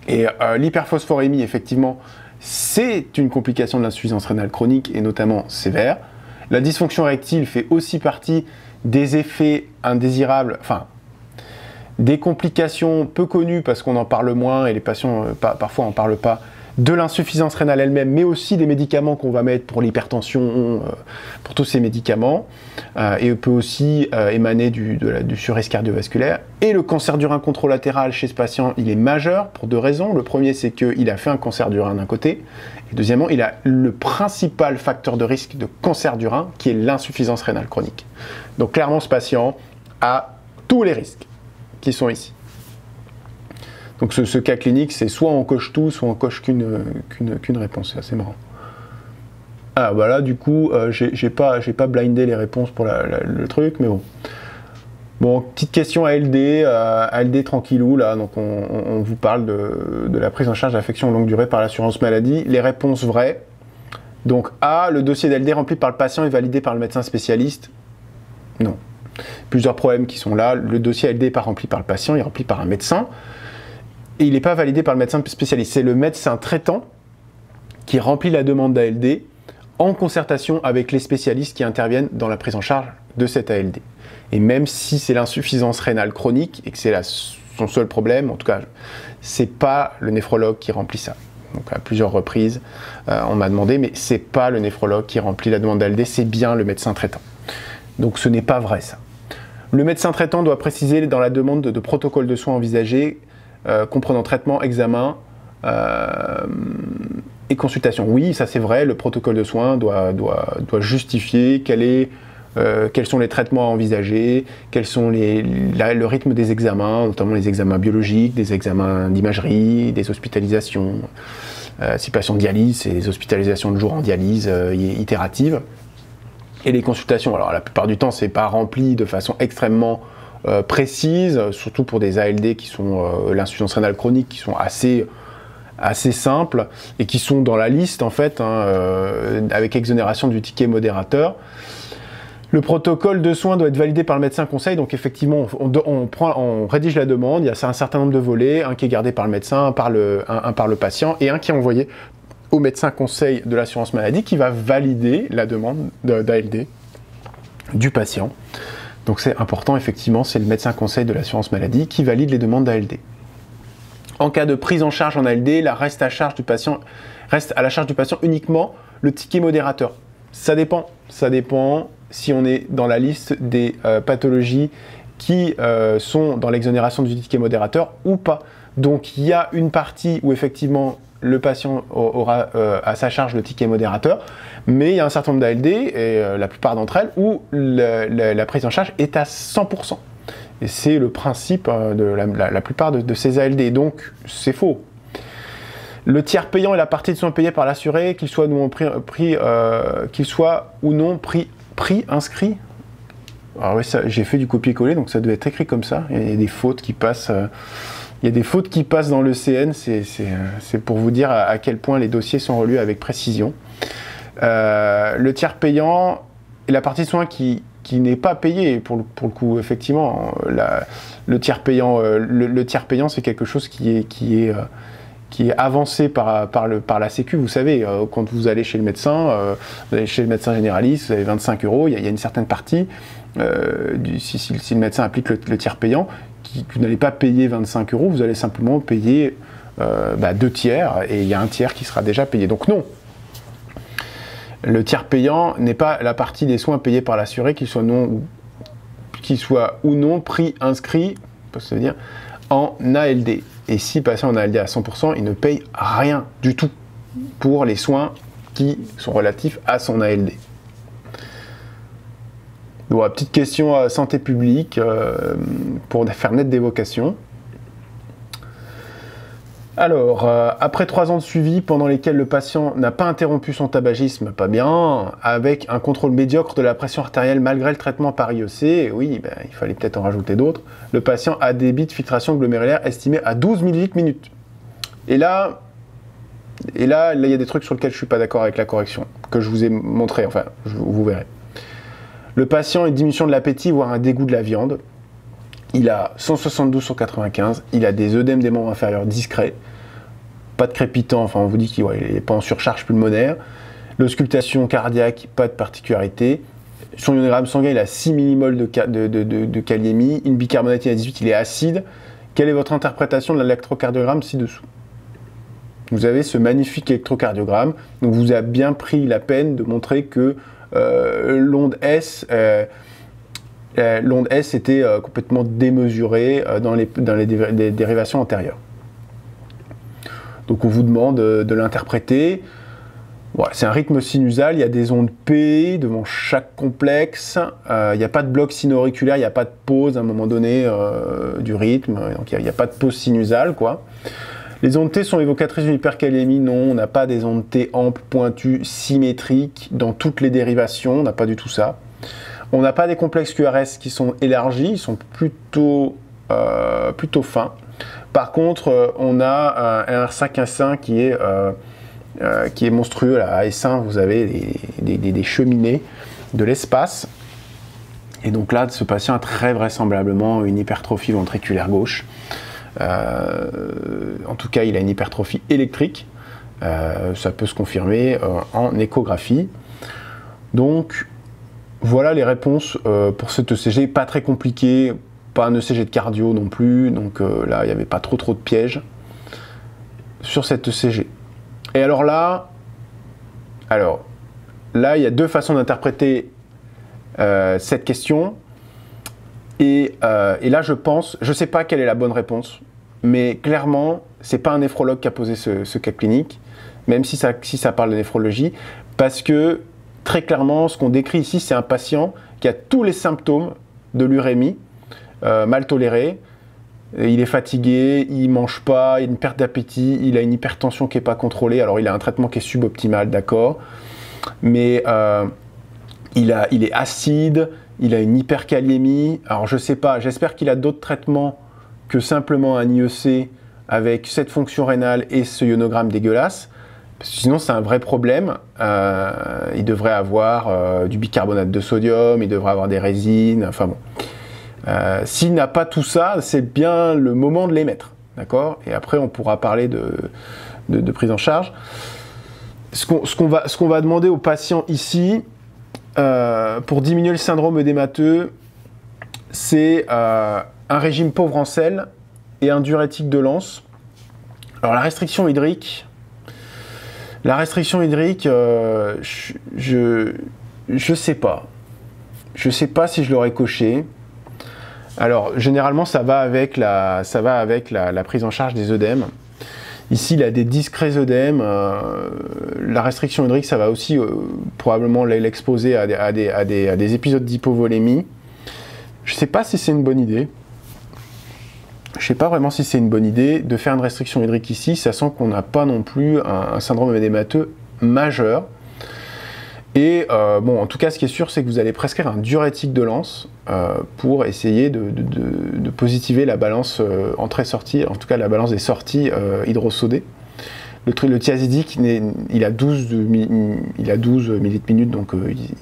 Et l'hyperphosphorémie, effectivement, c'est une complication de l'insuffisance rénale chronique et notamment sévère. La dysfonction érectile fait aussi partie des effets indésirables, enfin, des complications peu connues parce qu'on en parle moins et les patients parfois n'en parlent pas, de l'insuffisance rénale elle-même, mais aussi des médicaments qu'on va mettre pour l'hypertension, pour tous ces médicaments, et peut aussi émaner du surrisque cardiovasculaire. Et le cancer du rein contralatéral chez ce patient, il est majeur pour deux raisons. Le premier, c'est qu'il a fait un cancer du rein d'un côté, et deuxièmement, il a le principal facteur de risque de cancer du rein, qui est l'insuffisance rénale chronique. Donc clairement, ce patient a tous les risques qui sont ici. Donc ce cas clinique, c'est soit on coche tout, soit on coche qu'une réponse. C'est assez marrant. Ah bah là, du coup, j'ai pas blindé les réponses pour le truc, mais bon. Bon, petite question ALD, ALD tranquillou, là, donc on vous parle de la prise en charge d'affections longue durée par l'assurance maladie. Les réponses vraies. Donc A, le dossier d'ALD rempli par le patient est validé par le médecin spécialiste. Non. Plusieurs problèmes qui sont là. Le dossier ALD n'est pas rempli par le patient, il est rempli par un médecin. Et il n'est pas validé par le médecin spécialiste. C'est le médecin traitant qui remplit la demande d'ALD en concertation avec les spécialistes qui interviennent dans la prise en charge de cette ALD. Et même si c'est l'insuffisance rénale chronique et que c'est son seul problème, en tout cas, c'est pas le néphrologue qui remplit ça. Donc à plusieurs reprises, on m'a demandé, mais c'est pas le néphrologue qui remplit la demande d'ALD, c'est bien le médecin traitant. Donc ce n'est pas vrai ça. Le médecin traitant doit préciser dans la demande de protocole de soins envisagés comprenant traitement, examen et consultation. Oui, ça c'est vrai, le protocole de soins doit justifier quels sont les traitements à envisager, quels sont le rythme des examens, notamment les examens biologiques, des examens d'imagerie, des hospitalisations. Si patient de dialyse, c'est des hospitalisations de jour en dialyse itératives. Et les consultations, alors la plupart du temps, c'est pas rempli de façon extrêmement précises, surtout pour des ALD qui sont l'insuffisance rénale chronique, qui sont assez simples et qui sont dans la liste en fait, avec exonération du ticket modérateur. Le protocole de soins doit être validé par le médecin conseil, donc effectivement on rédige la demande, il y a un certain nombre de volets, un qui est gardé par le médecin, un par le patient et un qui est envoyé au médecin conseil de l'assurance maladie qui va valider la demande d'ALD du patient. Donc c'est important, effectivement, c'est le médecin conseil de l'assurance maladie qui valide les demandes d'ALD. En cas de prise en charge en ALD, reste à la charge du patient uniquement le ticket modérateur. Ça dépend si on est dans la liste des pathologies qui sont dans l'exonération du ticket modérateur ou pas. Donc il y a une partie où effectivement le patient aura à sa charge le ticket modérateur, mais il y a un certain nombre d'ALD, et la plupart d'entre elles, où la prise en charge est à 100%. Et c'est le principe de la plupart de ces ALD, donc c'est faux. Le tiers payant est la partie de soins payés par l'assuré, qu'il soit ou non prix inscrit. Alors oui, j'ai fait du copier-coller, donc ça doit être écrit comme ça. Il y a des fautes qui passent. Il y a des fautes qui passent dans le CN, c'est pour vous dire à quel point les dossiers sont relus avec précision. Le tiers payant est la partie de soins qui n'est pas payée, pour le coup, effectivement. Le tiers payant, c'est quelque chose qui est avancé par la Sécu. Vous savez, quand vous allez chez le médecin, généraliste, vous avez 25 €, il y a une certaine partie, si le médecin applique le tiers payant, vous n'allez pas payer 25 €, vous allez simplement payer 2 tiers, et il y a un tiers qui sera déjà payé. Donc non, le tiers payant n'est pas la partie des soins payés par l'assuré, qu'il soit ou non prix inscrit, ça veut dire, en ALD. Et si patient en ALD à 100%, il ne paye rien du tout pour les soins qui sont relatifs à son ALD. Bon, petite question santé publique pour faire naître des vocations. Alors, après 3 ans de suivi pendant lesquels le patient n'a pas interrompu son tabagisme, pas bien, avec un contrôle médiocre de la pression artérielle malgré le traitement par IEC, oui, ben, il fallait peut-être en rajouter d'autres, le patient a des débit de filtration glomérulaire estimé à 12 ml minute. Et là, il y a des trucs sur lesquels je ne suis pas d'accord avec la correction, que je vous ai montré, enfin, vous verrez. Le patient a une diminution de l'appétit, voire un dégoût de la viande. Il a 172 sur 95, il a des œdèmes des membres inférieurs discrets, pas de crépitant, enfin on vous dit qu'il n'est pas en surcharge pulmonaire. L'auscultation cardiaque, pas de particularité. Son ionogramme sanguin, il a 6 mmol de kaliémie, une bicarbonatine à 18, il est acide. Quelle est votre interprétation de l'électrocardiogramme ci-dessous? Vous avez ce magnifique électrocardiogramme, donc vous avez bien pris la peine de montrer que l'onde S était complètement démesurée dans les dérivations antérieures. Donc on vous demande de l'interpréter. Voilà, c'est un rythme sinusal, il y a des ondes P devant chaque complexe, il n'y a pas de bloc sino-auriculaire, il n'y a pas de pause à un moment donné du rythme, donc il n'y a pas de pause sinusale, quoi. Les ondes T sont évocatrices d'une hypercalémie, non, on n'a pas des ondes T amples, pointues, symétriques dans toutes les dérivations, on n'a pas du tout ça. On n'a pas des complexes QRS qui sont élargis, ils sont plutôt fins. Par contre, on a un R5-S1 qui est monstrueux. Là. À S1, vous avez des cheminées de l'espace. Et donc là, ce patient a très vraisemblablement une hypertrophie ventriculaire gauche. En tout cas, il a une hypertrophie électrique. Ça peut se confirmer en échographie. Donc, voilà les réponses pour cet ECG. Pas très compliqué, pas un ECG de cardio non plus. Donc là, il n'y avait pas trop de pièges sur cet ECG. Et alors là, il y a deux façons d'interpréter cette question. Et là, je ne sais pas quelle est la bonne réponse, mais clairement, ce n'est pas un néphrologue qui a posé ce cas clinique, même si ça parle de néphrologie, parce que très clairement, ce qu'on décrit ici, c'est un patient qui a tous les symptômes de l'urémie, mal tolérée. Il est fatigué, il ne mange pas, il a une perte d'appétit, il a une hypertension qui n'est pas contrôlée. Alors, il a un traitement qui est suboptimal, d'accord, mais il est acide, il a une hyperkaliémie. Alors, je ne sais pas, j'espère qu'il a d'autres traitements que simplement un IEC avec cette fonction rénale et ce ionogramme dégueulasse. Parce que sinon, c'est un vrai problème. Il devrait avoir du bicarbonate de sodium, il devrait avoir des résines, enfin bon. S'il n'a pas tout ça, c'est bien le moment de les mettre, d'accord? Et après, on pourra parler de prise en charge. Ce qu'on va demander aux patients ici, pour diminuer le syndrome œdémateux, c'est un régime pauvre en sel et un diurétique de Lens. Alors, la restriction hydrique, je sais pas. Je sais pas si je l'aurais coché. Alors, généralement, ça va avec la prise en charge des œdèmes. Ici, il a des discrets œdèmes. La restriction hydrique, ça va aussi probablement l'exposer à des épisodes d'hypovolémie. Je ne sais pas si c'est une bonne idée. Je ne sais pas vraiment si c'est une bonne idée de faire une restriction hydrique ici, sachant qu'on n'a pas non plus un syndrome œdémateux majeur. Et bon, en tout cas, ce qui est sûr, c'est que vous allez prescrire un diurétique de Lens pour essayer de positiver la balance entrée-sortie, en tout cas la balance des sorties hydrosodées. Le thiazidique, il a 12 millilitres-minutes, donc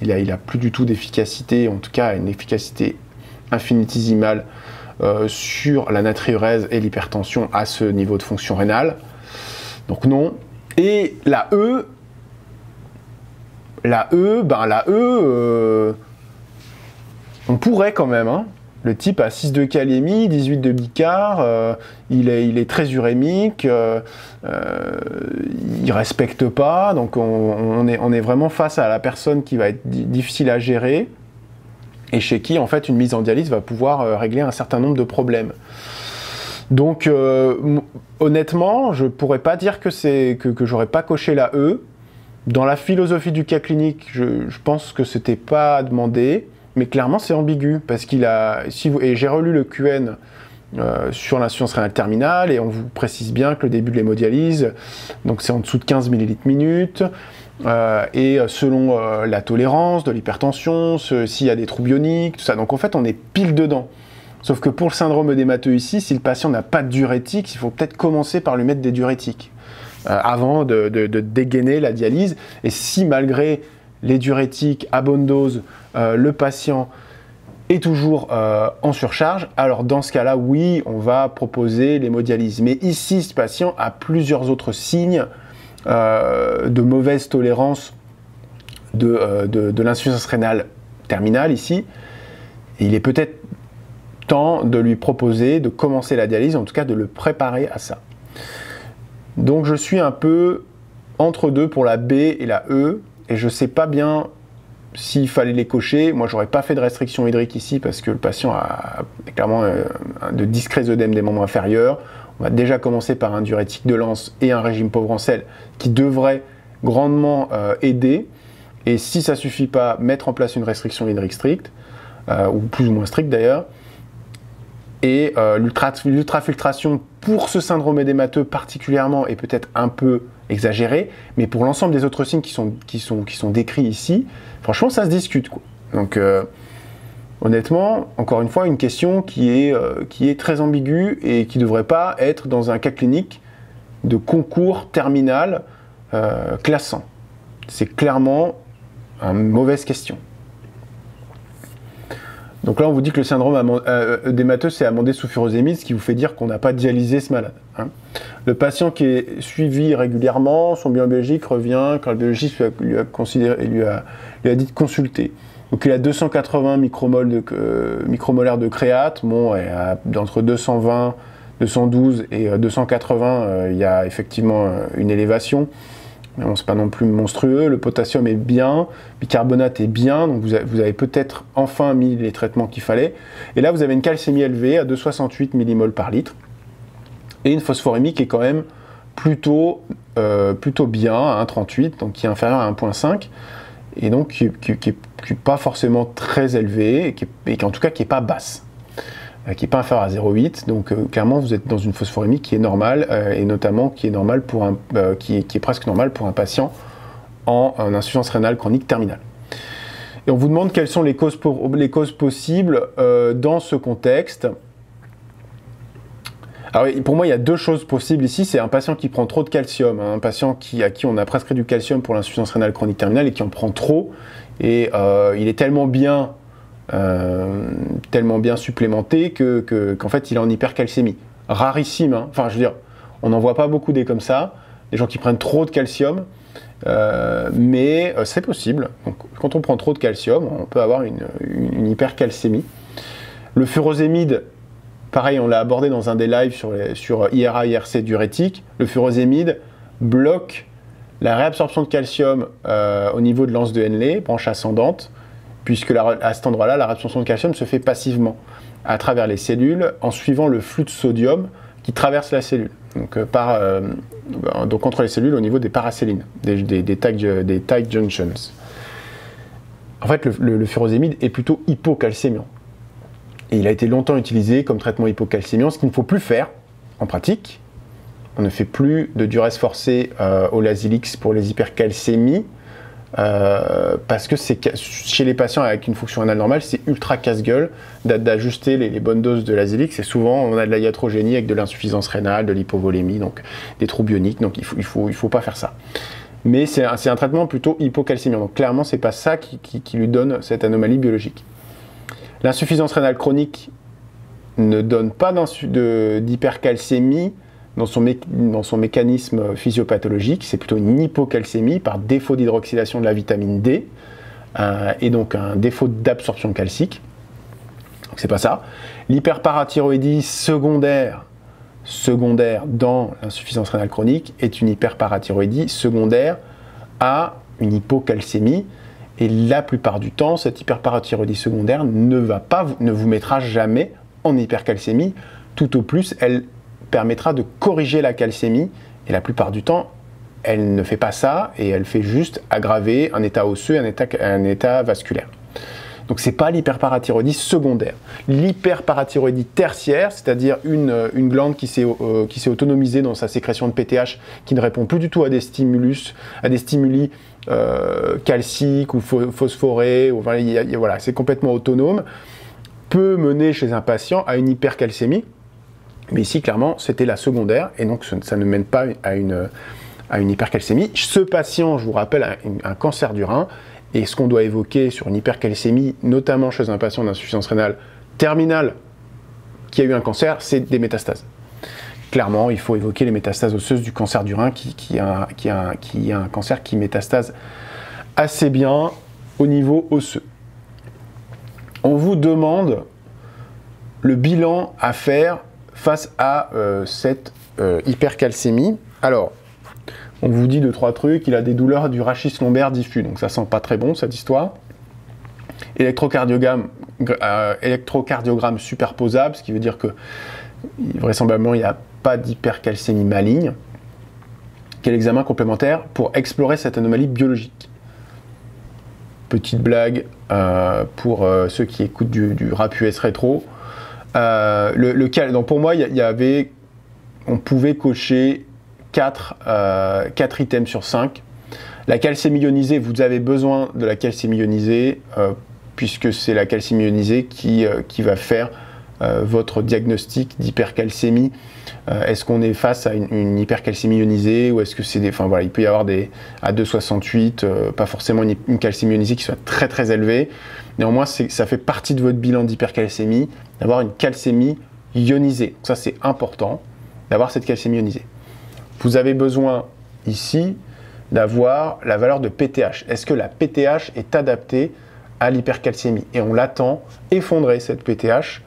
il a plus du tout d'efficacité, en tout cas une efficacité infinitésimale sur la natriurèse et l'hypertension à ce niveau de fonction rénale. Donc non. Et la E, on pourrait quand même, hein. Le type a 6 de kaliémie, 18 de bicar, il est très urémique, il respecte pas, donc on est vraiment face à la personne qui va être difficile à gérer et chez qui en fait une mise en dialyse va pouvoir régler un certain nombre de problèmes. Donc honnêtement, je pourrais pas dire que j'aurais pas coché la E. Dans la philosophie du cas clinique, je pense que c'était pas demandé, mais clairement c'est ambigu parce qu'il a. Et j'ai relu le QN sur l'insuffisance rénale terminale, et on vous précise bien que le début de l'hémodialyse, donc c'est en dessous de 15 ml/minute, et selon la tolérance de l'hypertension, s'il y a des trous bioniques, tout ça. Donc en fait, on est pile dedans. Sauf que pour le syndrome œdémateux ici, si le patient n'a pas de diurétique, il faut peut-être commencer par lui mettre des diurétiques avant de dégainer la dialyse. Et si malgré les diurétiques à bonne dose, le patient est toujours en surcharge, alors dans ce cas-là, oui, on va proposer l'hémodialyse. Mais ici, ce patient a plusieurs autres signes de mauvaise tolérance de l'insuffisance rénale terminale ici. Et il est peut-être temps de lui proposer de commencer la dialyse, en tout cas de le préparer à ça. Donc je suis un peu entre deux pour la B et la E, et je ne sais pas bien s'il fallait les cocher. Moi, j'aurais pas fait de restriction hydrique ici parce que le patient a clairement de discrets œdèmes des membres inférieurs. On va déjà commencer par un diurétique de lance et un régime pauvre en sel qui devrait grandement aider. Et si ça suffit pas, mettre en place une restriction hydrique stricte, ou plus ou moins stricte d'ailleurs. Et l'ultrafiltration pour ce syndrome œdémateux particulièrement est peut-être un peu exagéré, mais pour l'ensemble des autres signes qui sont décrits ici, franchement ça se discute, quoi. Donc honnêtement, encore une fois, une question qui est très ambiguë et qui ne devrait pas être dans un cas clinique de concours terminal classant. C'est clairement une mauvaise question. Donc là, on vous dit que le syndrome œdémateux, c'est amandé sous furosémide, ce qui vous fait dire qu'on n'a pas dialysé ce malade. Hein. Le patient qui est suivi régulièrement, son bilan biologique revient quand le biologiste lui a dit de consulter. Donc il a 280 micromolaires de créate, bon, entre 220, 212 et 280, il y a effectivement une élévation. Bon, c'est pas non plus monstrueux, le potassium est bien, bicarbonate est bien, donc vous avez peut-être enfin mis les traitements qu'il fallait. Et là, vous avez une calcémie élevée à 2,68 mmol par litre et une phosphorémie qui est quand même plutôt bien, à 1,38, donc qui est inférieure à 1,5, et donc qui n'est pas forcément très élevée, et qui en tout cas qui n'est pas basse. Qui n'est pas inférieur à 0,8, donc clairement vous êtes dans une phosphorémie qui est normale, et notamment qui est presque normale pour un patient en insuffisance rénale chronique terminale. Et on vous demande quelles sont les causes possibles dans ce contexte. Alors pour moi il y a deux choses possibles ici, c'est un patient qui prend trop de calcium, hein, un patient à qui on a prescrit du calcium pour l'insuffisance rénale chronique terminale et qui en prend trop, et il est tellement bien supplémenté qu'en fait il est en hypercalcémie. Rarissime, hein. Enfin je veux dire, on n'en voit pas beaucoup des comme ça, des gens qui prennent trop de calcium, mais c'est possible. Donc, quand on prend trop de calcium, on peut avoir une hypercalcémie. Le furosémide, pareil, on l'a abordé dans un des lives sur IRA, IRC diurétique. Le furosémide bloque la réabsorption de calcium au niveau de l'anse de Henle, branche ascendante, puisque à cet endroit-là, la réabsorption de calcium se fait passivement à travers les cellules en suivant le flux de sodium qui traverse la cellule, donc entre les cellules au niveau des paracellines, des tight junctions. En fait, le furosémide est plutôt hypocalcémiant. Et il a été longtemps utilisé comme traitement hypocalcémiant, ce qu'il ne faut plus faire en pratique. On ne fait plus de duresse forcée au Lasix pour les hypercalcémies, parce que chez les patients avec une fonction rénale normale, c'est ultra casse-gueule d'ajuster les bonnes doses de l'Azélix, et souvent on a de la iatrogénie avec de l'insuffisance rénale, de l'hypovolémie, donc des trous bioniques, donc il faut pas faire ça. Mais c'est un traitement plutôt hypocalcémiant, donc clairement c'est pas ça qui lui donne cette anomalie biologique. L'insuffisance rénale chronique ne donne pas d'hypercalcémie dans son mécanisme physiopathologique, c'est plutôt une hypocalcémie par défaut d'hydroxylation de la vitamine D, et donc un défaut d'absorption calcique. Donc c'est pas ça. L'hyperparathyroïdie secondaire dans l'insuffisance rénale chronique est une hyperparathyroïdie secondaire à une hypocalcémie, et la plupart du temps, cette hyperparathyroïdie secondaire ne vous mettra jamais en hypercalcémie, tout au plus elle permettra de corriger la calcémie, et la plupart du temps elle ne fait pas ça, et elle fait juste aggraver un état osseux et un état vasculaire. Donc c'est pas l'hyperparathyroïdie secondaire. L'hyperparathyroïdie tertiaire, c'est-à-dire une glande qui s'est autonomisée dans sa sécrétion de PTH, qui ne répond plus du tout à des stimuli calciques ou phosphorés, voilà, c'est complètement autonome, peut mener chez un patient à une hypercalcémie. Mais ici, clairement, c'était la secondaire, et donc ça ne mène pas à une hypercalcémie. Ce patient, je vous rappelle, a un cancer du rein, et ce qu'on doit évoquer sur une hypercalcémie, notamment chez un patient d'insuffisance rénale terminale qui a eu un cancer, c'est des métastases. Clairement, il faut évoquer les métastases osseuses du cancer du rein, qui a un cancer qui métastase assez bien au niveau osseux. On vous demande le bilan à faire face à cette hypercalcémie. Alors, on vous dit 2-3 trucs. Il a des douleurs du rachis lombaire diffus, donc ça sent pas très bon cette histoire. Électrocardiogramme superposable, ce qui veut dire que vraisemblablement il n'y a pas d'hypercalcémie maligne. Quel examen complémentaire pour explorer cette anomalie biologique? Petite blague pour ceux qui écoutent du rap US rétro. Donc pour moi, on pouvait cocher 4 items sur 5. La calcémie ionisée, vous avez besoin de la calcémie ionisée, puisque c'est la calcémie ionisée qui va faire votre diagnostic d'hypercalcémie. Est-ce qu'on est face à une hypercalcémie ionisée, ou est-ce que c'est enfin voilà, il peut y avoir à 2,68, pas forcément une calcémie ionisée qui soit très très élevée. Néanmoins, ça fait partie de votre bilan d'hypercalcémie d'avoir une calcémie ionisée. Donc ça, c'est important d'avoir cette calcémie ionisée. Vous avez besoin ici d'avoir la valeur de PTH. Est-ce que la PTH est adaptée à l'hypercalcémie? Et on l'attend effondrer, cette PTH,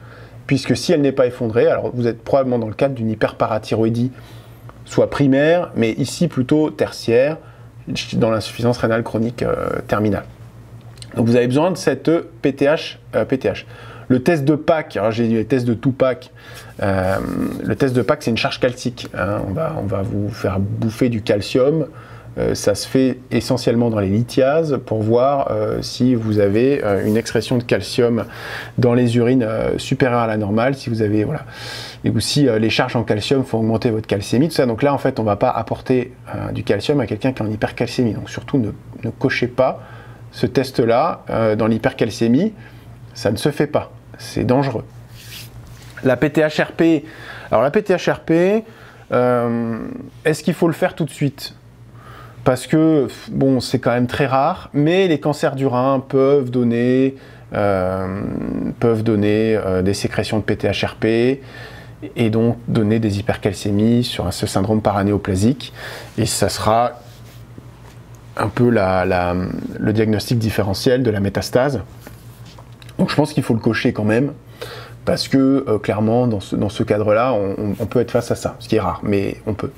puisque si elle n'est pas effondrée, alors vous êtes probablement dans le cadre d'une hyperparathyroïdie, soit primaire, mais ici plutôt tertiaire, dans l'insuffisance rénale chronique terminale. Donc vous avez besoin de cette PTH. Le test de Pâques, alors j'ai dit les tests de Tupac, le test de Pâques c'est une charge calcique, hein. On va vous faire bouffer du calcium, ça se fait essentiellement dans les lithiases pour voir si vous avez une excrétion de calcium dans les urines supérieure à la normale, si vous avez, voilà, et aussi les charges en calcium font augmenter votre calcémie, tout ça. Donc là en fait on ne va pas apporter du calcium à quelqu'un qui est en hypercalcémie, donc surtout ne cochez pas ce test-là dans l'hypercalcémie, ça ne se fait pas, c'est dangereux. La PTH-RP, alors la PTH-RP, est-ce qu'il faut le faire tout de suite? Parce que, bon, c'est quand même très rare, mais les cancers du rein peuvent donner des sécrétions de PTH-RP et donc donner des hypercalcémies sur ce syndrome paranéoplasique, et ça sera un peu le diagnostic différentiel de la métastase. Donc je pense qu'il faut le cocher quand même, parce que clairement dans ce cadre-là, on peut être face à ça, ce qui est rare, mais on peut.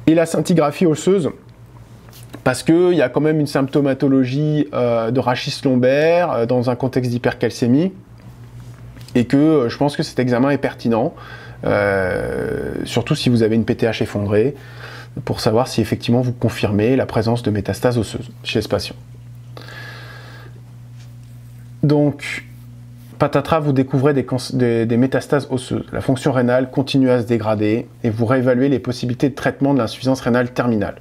Et la scintigraphie osseuse, parce qu'il y a quand même une symptomatologie de rachis lombaire dans un contexte d'hypercalcémie, et que je pense que cet examen est pertinent, surtout si vous avez une PTH effondrée, pour savoir si effectivement vous confirmez la présence de métastases osseuses chez ce patient. Donc, patatras, vous découvrez des métastases osseuses. La fonction rénale continue à se dégrader et vous réévaluez les possibilités de traitement de l'insuffisance rénale terminale.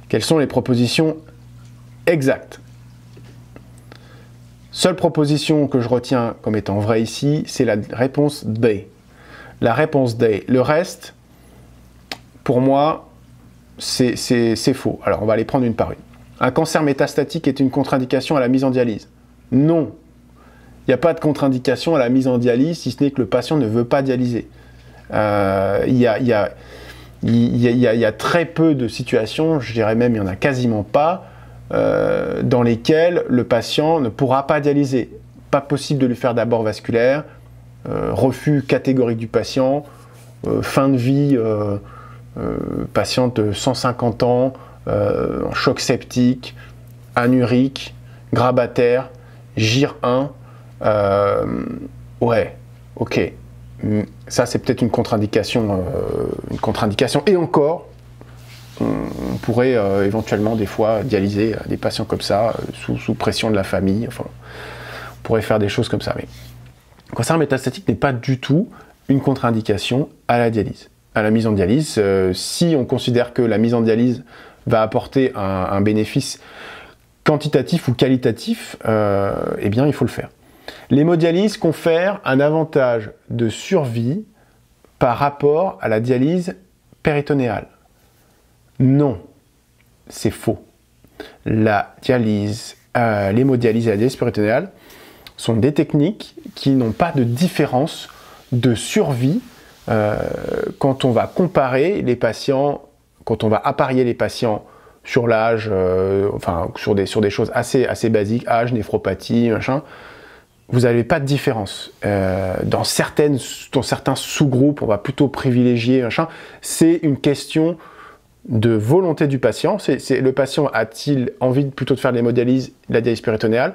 Quelles sont les propositions exactes? Seule proposition que je retiens comme étant vraie ici, c'est la réponse D. La réponse D. Le reste, pour moi, c'est faux. Alors, on va les prendre une par une. Un cancer métastatique est une contre-indication à la mise en dialyse? Non. Il n'y a pas de contre-indication à la mise en dialyse, si ce n'est que le patient ne veut pas dialyser. Il y a très peu de situations, je dirais même il n'y en a quasiment pas, dans lesquelles le patient ne pourra pas dialyser. Pas possible de lui faire d'abord vasculaire, refus catégorique du patient, fin de vie, patiente de 150 ans, en choc septique, anurique, grabataire, GIR 1, ouais, ok. Ça, c'est peut-être une contre-indication, et encore, on pourrait éventuellement des fois dialyser des patients comme ça, sous pression de la famille. Enfin, pourrait faire des choses comme ça. Mais le cancer métastatique n'est pas du tout une contre-indication à la dialyse, à la mise en dialyse. Si on considère que la mise en dialyse va apporter un bénéfice quantitatif ou qualitatif, eh bien il faut le faire. L'hémodialyse confère un avantage de survie par rapport à la dialyse péritonéale. Non, c'est faux. La dialyse, l'hémodialyse et la dialyse péritonéale sont des techniques qui n'ont pas de différence de survie quand on va comparer les patients, quand on va apparier les patients sur l'âge, enfin sur des choses assez basiques, âge, néphropathie, machin. Vous n'avez pas de différence. Dans certains sous-groupes, on va plutôt privilégier, machin. C'est une question de volonté du patient. Le patient a-t-il envie plutôt de faire l'hémodialyse, la dialyse péritonéale?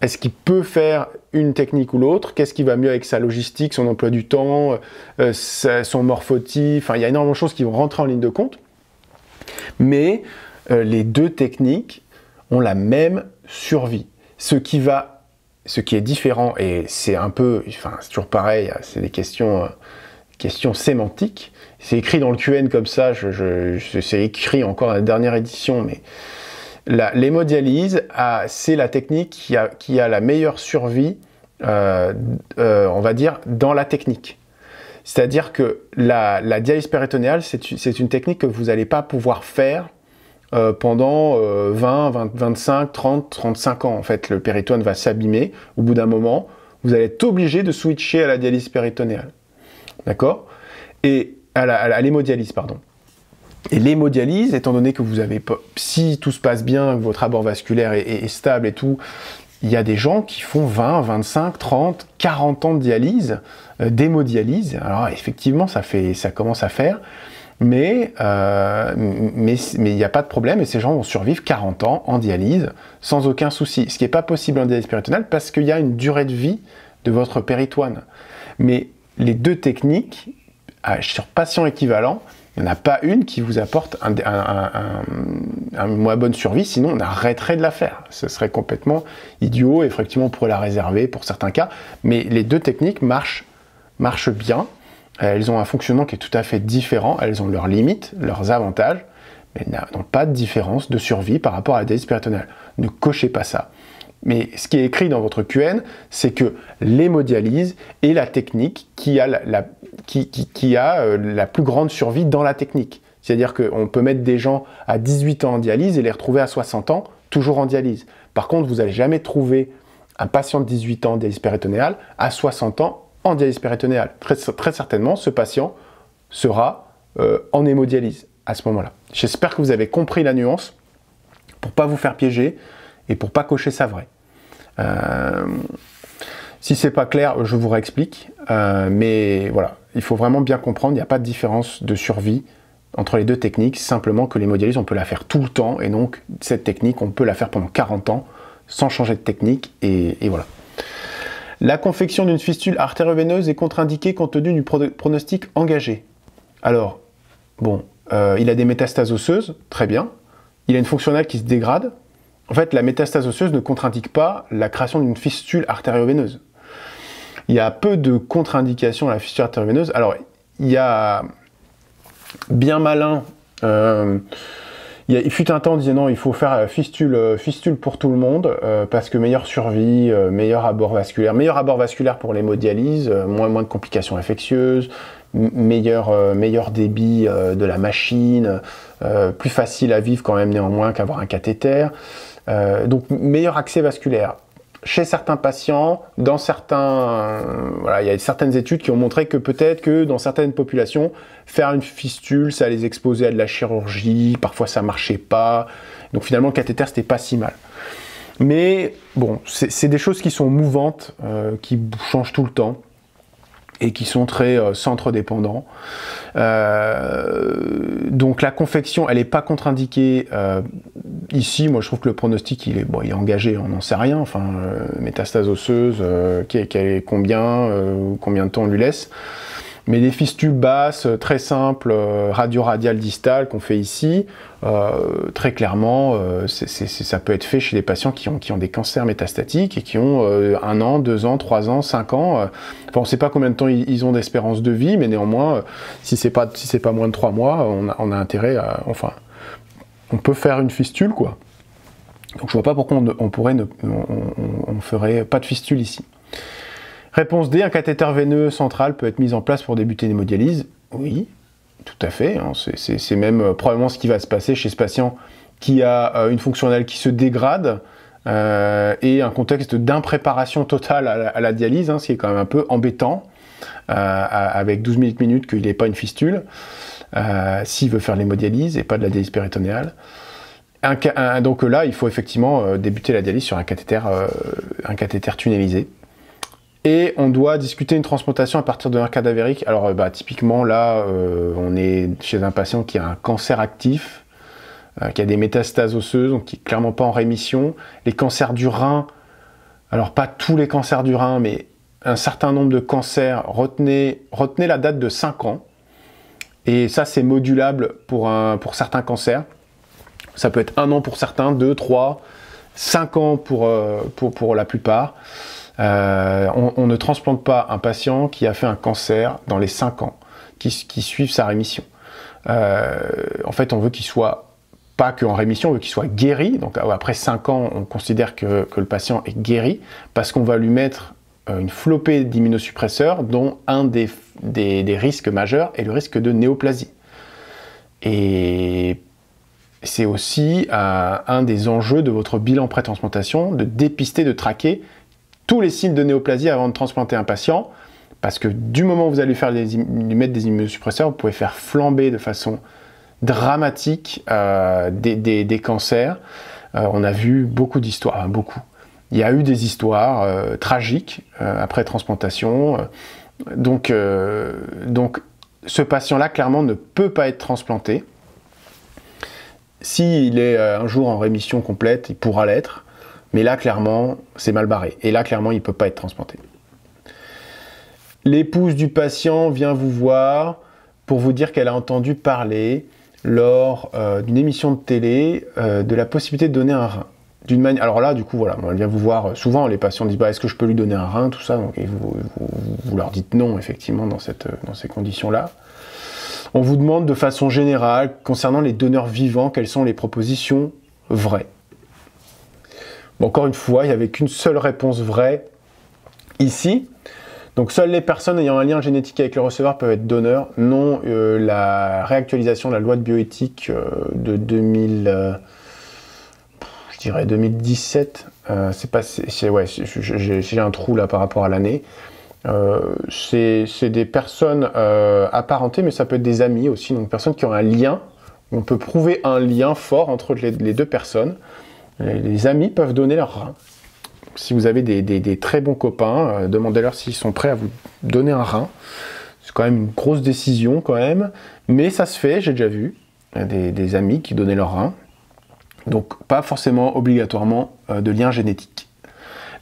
Est-ce qu'il peut faire une technique ou l'autre? Qu'est-ce qui va mieux avec sa logistique, son emploi du temps, son morphotype? Enfin, il y a énormément de choses qui vont rentrer en ligne de compte. Mais les deux techniques ont la même survie. Ce qui est différent, et c'est un peu, enfin c'est toujours pareil, c'est des questions sémantiques. C'est écrit dans le QN comme ça, c'est écrit encore à la dernière édition, mais l'hémodialyse, c'est la technique qui a la meilleure survie, on va dire, dans la technique. C'est-à-dire que la dialyse péritonéale, c'est une technique que vous n'allez pas pouvoir faire pendant 25, 30, 35 ans. En fait, le péritone va s'abîmer. Au bout d'un moment, vous allez être obligé de switcher à la dialyse péritonéale. D'accord? Et à l'hémodialyse, pardon. Et l'hémodialyse, étant donné que vous avez, si tout se passe bien, que votre abord vasculaire est stable et tout, il y a des gens qui font 20, 25, 30, 40 ans de dialyse, d'hémodialyse. Alors effectivement, ça commence à faire, mais il n'y a pas de problème et ces gens vont survivre 40 ans en dialyse sans aucun souci. Ce qui n'est pas possible en dialyse péritonéale parce qu'il y a une durée de vie de votre péritoine. Mais les deux techniques, sur patients équivalents, il n'y en a pas une qui vous apporte une moins bonne survie, sinon on arrêterait de la faire. Ce serait complètement idiot, effectivement on pourrait la réserver pour certains cas, mais les deux techniques marchent bien, elles ont un fonctionnement qui est tout à fait différent, elles ont leurs limites, leurs avantages, mais elles n'ont pas de différence de survie par rapport à la dialyse péritonéale. Ne cochez pas ça. Mais ce qui est écrit dans votre QN, c'est que l'hémodialyse est la technique qui a la plus grande survie dans la technique. C'est-à-dire qu'on peut mettre des gens à 18 ans en dialyse et les retrouver à 60 ans, toujours en dialyse. Par contre, vous n'allez jamais trouver un patient de 18 ans en dialyse péritonéale à 60 ans en dialyse péritonéale. Très certainement, ce patient sera en hémodialyse à ce moment-là. J'espère que vous avez compris la nuance pour ne pas vous faire piéger et pour ne pas cocher ça vrai. Si c'est pas clair, je vous réexplique, mais voilà, il faut vraiment bien comprendre, il n'y a pas de différence de survie entre les deux techniques, simplement que l'hémodialyse, on peut la faire tout le temps, et donc cette technique, on peut la faire pendant 40 ans, sans changer de technique, et voilà. La confection d'une fistule artério-veineuse est contre-indiquée compte tenu du pronostic engagé. Alors, bon, il a des métastases osseuses, très bien, il a une fonctionnelle qui se dégrade. En fait, la métastase osseuse ne contre-indique pas la création d'une fistule artério-veineuse. Il y a peu de contre-indications à la fistule artério-veineuse. Alors, il y a bien malin, il fut un temps, on disait non, il faut faire fistule pour tout le monde, parce que meilleure survie, meilleur abord vasculaire pour l'hémodialyse, moins de complications infectieuses, meilleur débit de la machine, plus facile à vivre quand même néanmoins qu'avoir un cathéter. Donc meilleur accès vasculaire. Chez certains patients, il y a certaines études qui ont montré que peut-être que dans certaines populations, faire une fistule, ça les exposait à de la chirurgie, parfois ça marchait pas. Donc finalement le cathéter c'était pas si mal. Mais bon, c'est des choses qui sont mouvantes, qui changent tout le temps et qui sont très centre-dépendants. Donc la confection, elle n'est pas contre-indiquée. Ici, moi je trouve que le pronostic, il est engagé, on n'en sait rien. Enfin, métastase osseuse, combien de temps on lui laisse. Mais les fistules basses, très simples, radio-radiales distales qu'on fait ici, très clairement, ça peut être fait chez des patients qui ont des cancers métastatiques et qui ont 1 an, 2 ans, 3 ans, 5 ans. Enfin, on ne sait pas combien de temps ils ont d'espérance de vie, mais néanmoins, si c'est pas moins de 3 mois, on a intérêt à... Enfin, on peut faire une fistule, quoi. Donc je vois pas pourquoi on ferait pas de fistule ici. Réponse D, un cathéter veineux central peut être mis en place pour débuter l'hémodialyse. Oui, tout à fait. Hein. C'est même probablement ce qui va se passer chez ce patient qui a une fonctionnelle qui se dégrade et un contexte d'impréparation totale à la dialyse, hein, ce qui est quand même un peu embêtant, avec 12 minutes qu'il n'ait pas une fistule, s'il veut faire l'hémodialyse et pas de la dialyse péritonéale. Donc là, il faut effectivement débuter la dialyse sur un cathéter tunnelisé. Et on doit discuter une transplantation à partir de nerfs cadavériques. Alors typiquement là, on est chez un patient qui a un cancer actif, qui a des métastases osseuses, donc qui est clairement pas en rémission. Les cancers du rein, alors pas tous les cancers du rein, mais un certain nombre de cancers, retenez la date de 5 ans. Et ça c'est modulable pour certains cancers. Ça peut être 1 an pour certains, 2, 3, 5 ans pour la plupart. On ne transplante pas un patient qui a fait un cancer dans les 5 ans, qui suivent sa rémission. En fait, on veut qu'il soit pas qu'en rémission, on veut qu'il soit guéri. Donc après 5 ans, on considère que le patient est guéri, parce qu'on va lui mettre une flopée d'immunosuppresseurs, dont un des risques majeurs est le risque de néoplasie. Et c'est aussi un des enjeux de votre bilan pré-transplantation, de dépister, de traquer tous les signes de néoplasie avant de transplanter un patient, parce que du moment où vous allez lui mettre des immunosuppresseurs, vous pouvez faire flamber de façon dramatique des cancers. On a vu beaucoup d'histoires, beaucoup. Il y a eu des histoires tragiques après transplantation. Donc ce patient-là, clairement, ne peut pas être transplanté. S'il est un jour en rémission complète, il pourra l'être. Mais là, clairement, c'est mal barré. Et là, clairement, il ne peut pas être transplanté. L'épouse du patient vient vous voir pour vous dire qu'elle a entendu parler lors d'une émission de télé de la possibilité de donner un rein. Alors là, du coup, voilà, elle vient vous voir. Souvent, les patients disent est-ce que je peux lui donner un rein, tout ça. Donc, et vous leur dites non, effectivement, dans ces conditions-là. On vous demande de façon générale, concernant les donneurs vivants, quelles sont les propositions vraies. Bon, encore une fois, il n'y avait qu'une seule réponse vraie ici. Donc, seules les personnes ayant un lien génétique avec le receveur peuvent être donneurs. Non, la réactualisation de la loi de bioéthique de 2017, j'ai un trou là par rapport à l'année. C'est des personnes apparentées, mais ça peut être des amis aussi, donc personnes qui ont un lien. On peut prouver un lien fort entre les deux personnes. Les amis peuvent donner leur rein. Si vous avez des très bons copains, demandez-leur s'ils sont prêts à vous donner un rein. C'est quand même une grosse décision quand même, mais ça se fait, j'ai déjà vu des amis qui donnaient leur rein. Donc pas forcément obligatoirement de lien génétique.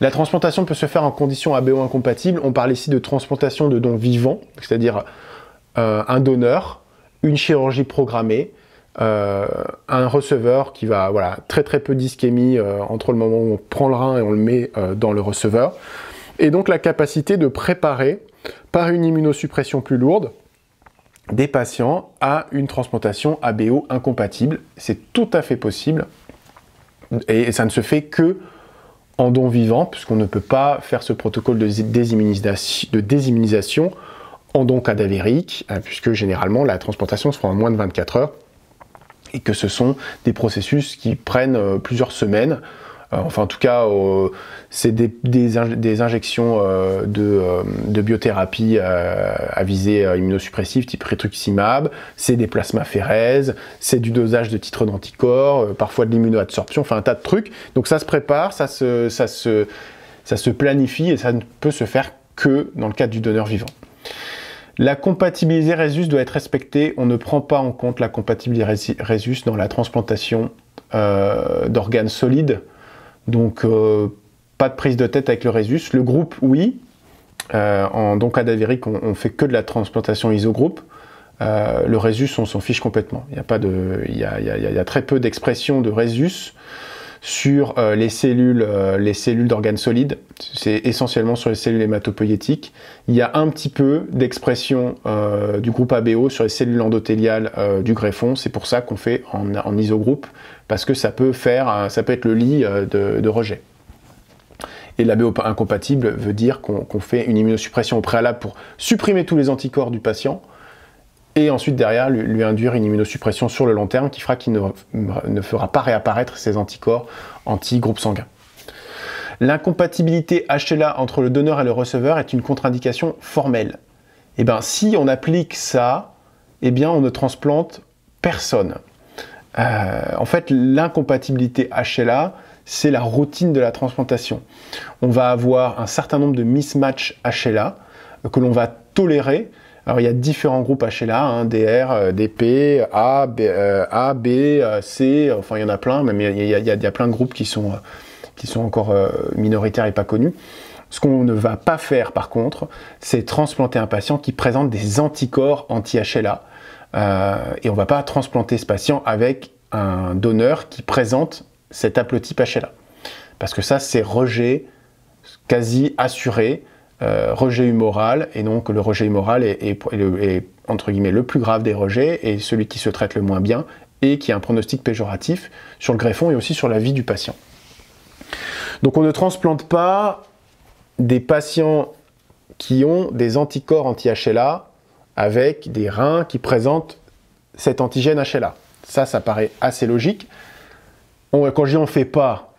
La transplantation peut se faire en conditions ABO incompatibles. On parle ici de transplantation de dons vivants, c'est-à-dire un donneur, une chirurgie programmée, un receveur qui va, voilà, très peu d'ischémie entre le moment où on prend le rein et on le met dans le receveur. Et donc la capacité de préparer, par une immunosuppression plus lourde, des patients à une transplantation ABO incompatible. C'est tout à fait possible. Et ça ne se fait que en don vivant, puisqu'on ne peut pas faire ce protocole de désimmunisation en don cadavérique, puisque généralement la transplantation se fera en moins de 24 heures, et que ce sont des processus qui prennent plusieurs semaines. Enfin, en tout cas, c'est des injections de biothérapie à visée immunosuppressive, type rituximab, c'est des plasmaphérèses, c'est du dosage de titres d'anticorps, parfois de l'immunoadsorption, enfin un tas de trucs. Donc ça se prépare, ça se planifie, et ça ne peut se faire que dans le cadre du donneur vivant. La compatibilité Rhesus doit être respectée. On ne prend pas en compte la compatibilité Rhesus dans la transplantation d'organes solides. Donc, pas de prise de tête avec le Rhesus. Le groupe, oui. Dans cadavérique, on fait que de la transplantation isogroupe. Le résus, on s'en fiche complètement. Il y a très peu d'expression de résus sur les cellules d'organes solides. C'est essentiellement sur les cellules hématopoïétiques. Il y a un petit peu d'expression du groupe ABO sur les cellules endothéliales du greffon. C'est pour ça qu'on fait en isogroupe, parce que ça peut être le lit de rejet. Et l'ABO incompatible veut dire qu'on fait une immunosuppression au préalable pour supprimer tous les anticorps du patient, et ensuite derrière lui induire une immunosuppression sur le long terme qui fera qu'il ne fera pas réapparaître ces anticorps anti-groupe sanguin. L'incompatibilité HLA entre le donneur et le receveur est une contre-indication formelle. Et bien si on applique ça, eh bien on ne transplante personne. En fait, l'incompatibilité HLA, c'est la routine de la transplantation. On va avoir un certain nombre de mismatchs HLA que l'on va tolérer. Alors il y a différents groupes HLA, hein, DR, DP, A, B, C, enfin il y en a plein, même il y a plein de groupes qui sont encore minoritaires et pas connus. Ce qu'on ne va pas faire par contre, c'est transplanter un patient qui présente des anticorps anti-HLA. Et on ne va pas transplanter ce patient avec un donneur qui présente cet haplotype HLA. Parce que ça, c'est rejet quasi assuré, rejet humoral, et donc le rejet humoral est entre guillemets le plus grave des rejets, et celui qui se traite le moins bien, et qui a un pronostic péjoratif sur le greffon et aussi sur la vie du patient. Donc on ne transplante pas des patients qui ont des anticorps anti-HLA avec des reins qui présentent cet antigène HLA. Ça paraît assez logique. Quand je dis on ne fait pas,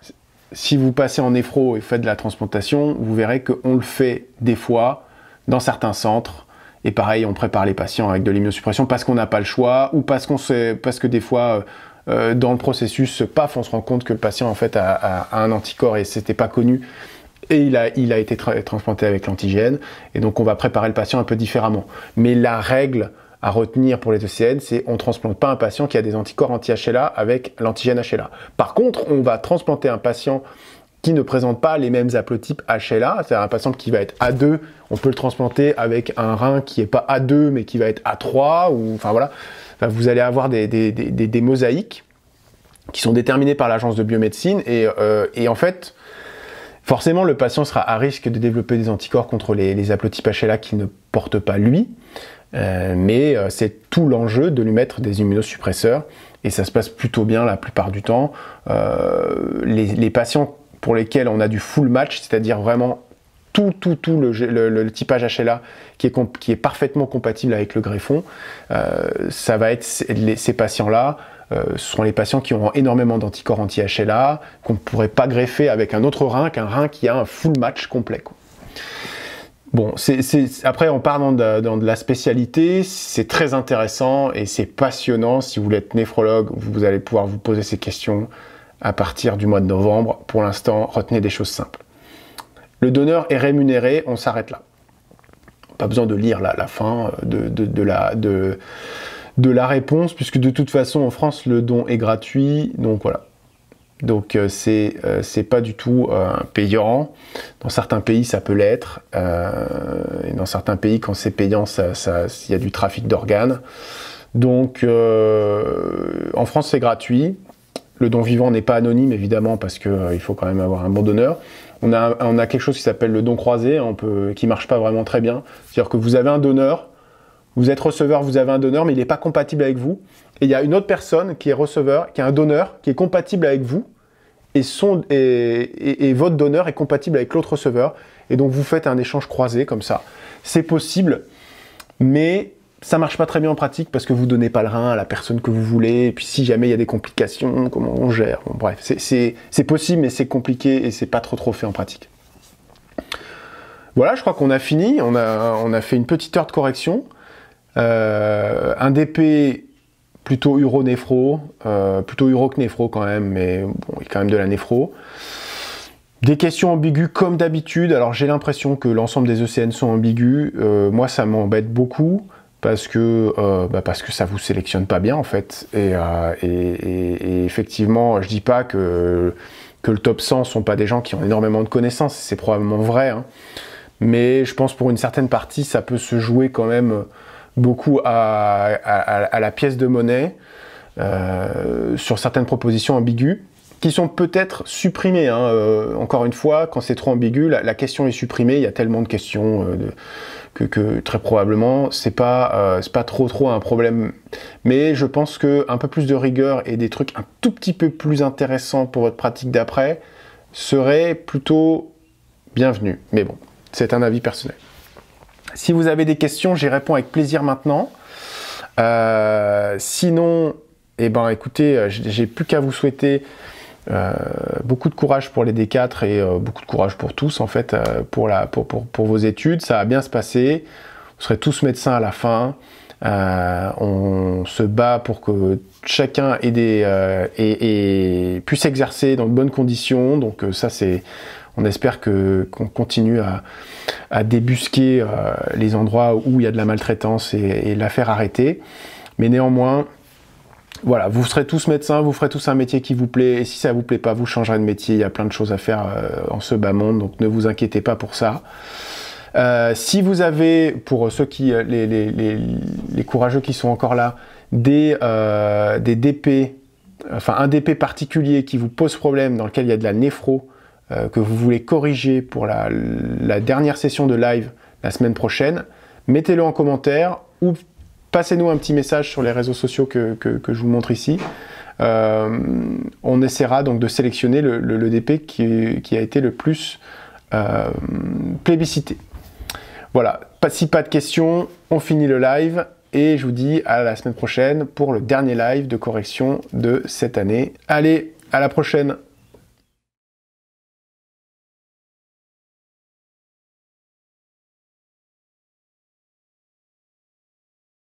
si vous passez en néphro et faites de la transplantation, vous verrez qu'on le fait des fois dans certains centres. Et pareil, on prépare les patients avec de l'immunosuppression parce qu'on n'a pas le choix, ou parce que des fois, dans le processus, paf, on se rend compte que le patient en fait a un anticorps et c'était pas connu. Et il a été transplanté avec l'antigène, et donc on va préparer le patient un peu différemment. Mais la règle à retenir pour les ECN, c'est on ne transplante pas un patient qui a des anticorps anti-HLA avec l'antigène HLA. Par contre, on va transplanter un patient qui ne présente pas les mêmes haplotypes HLA, c'est-à-dire un patient qui va être A2, on peut le transplanter avec un rein qui n'est pas A2 mais qui va être A3, ou enfin voilà. Enfin, vous allez avoir des mosaïques qui sont déterminées par l'agence de biomédecine, et en fait, forcément, le patient sera à risque de développer des anticorps contre les haplotypes HLA qu'il ne porte pas lui, mais c'est tout l'enjeu de lui mettre des immunosuppresseurs, et ça se passe plutôt bien la plupart du temps. Les patients pour lesquels on a du full match, c'est-à-dire vraiment tout le typage HLA qui est parfaitement compatible avec le greffon, ça va être ces patients-là. Ce seront les patients qui auront énormément d'anticorps anti-HLA, qu'on ne pourrait pas greffer avec un autre rein qu'un rein qui a un full match complet, quoi. Bon, après on part dans de la spécialité, c'est très intéressant et c'est passionnant. Si vous voulez être néphrologue, vous allez pouvoir vous poser ces questions à partir du mois de novembre. Pour l'instant, retenez des choses simples. Le donneur est rémunéré, on s'arrête là. Pas besoin de lire la fin de la réponse, puisque de toute façon en France le don est gratuit, donc voilà. Donc c'est pas du tout payant. Dans certains pays ça peut l'être, et dans certains pays quand c'est payant, il y a du trafic d'organes. Donc en France c'est gratuit. Le don vivant n'est pas anonyme évidemment, parce que il faut quand même avoir un bon donneur. On a quelque chose qui s'appelle le don croisé, qui marche pas vraiment très bien. C'est-à-dire que vous avez un donneur, vous êtes receveur, vous avez un donneur, mais il n'est pas compatible avec vous. Et il y a une autre personne qui est receveur, qui a un donneur, qui est compatible avec vous, et votre donneur est compatible avec l'autre receveur. Et donc vous faites un échange croisé comme ça. C'est possible, mais ça marche pas très bien en pratique parce que vous donnez pas le rein à la personne que vous voulez. Et puis si jamais il y a des complications, comment on gère? Bon, bref, c'est possible, mais c'est compliqué et c'est pas trop fait en pratique. Voilà, je crois qu'on a fini. On a fait une petite heure de correction. Un DP plutôt uro-néphro, plutôt uro que néphro quand même, mais bon, il y a quand même de la néphro. Des questions ambiguës comme d'habitude. Alors j'ai l'impression que l'ensemble des ECN sont ambigus. Moi ça m'embête beaucoup parce que ça vous sélectionne pas bien en fait. Et effectivement, je dis pas que le top 100 sont pas des gens qui ont énormément de connaissances, c'est probablement vrai, hein. mais je pense pour une certaine partie, ça peut se jouer quand même beaucoup à la pièce de monnaie, sur certaines propositions ambiguës, qui sont peut-être supprimées. Encore une fois, quand c'est trop ambigu, la question est supprimée, il y a tellement de questions que très probablement, c'est pas trop un problème. Mais je pense qu'un peu plus de rigueur et des trucs un tout petit peu plus intéressants pour votre pratique d'après serait plutôt bienvenu. Mais bon, c'est un avis personnel. Si vous avez des questions, j'y réponds avec plaisir maintenant. Sinon, eh ben, écoutez, j'ai plus qu'à vous souhaiter beaucoup de courage pour les D4 et beaucoup de courage pour tous, en fait, pour vos études. Ça va bien se passer. Vous serez tous médecins à la fin. On se bat pour que chacun puisse exercer dans de bonnes conditions. Donc ça, on espère qu'on continue à débusquer les endroits où il y a de la maltraitance et la faire arrêter. Mais néanmoins, voilà, vous serez tous médecins, vous ferez tous un métier qui vous plaît, et si ça vous plaît pas, vous changerez de métier. Il y a plein de choses à faire en ce bas monde, donc ne vous inquiétez pas pour ça. Si vous avez, pour ceux les courageux qui sont encore là, des DP, enfin un DP particulier qui vous pose problème, dans lequel il y a de la néphro, que vous voulez corriger pour la dernière session de live la semaine prochaine, mettez-le en commentaire ou passez-nous un petit message sur les réseaux sociaux que je vous montre ici. On essaiera donc de sélectionner le DP qui a été le plus plébiscité. Voilà, si pas de questions, on finit le live et je vous dis à la semaine prochaine pour le dernier live de correction de cette année. Allez, à la prochaine!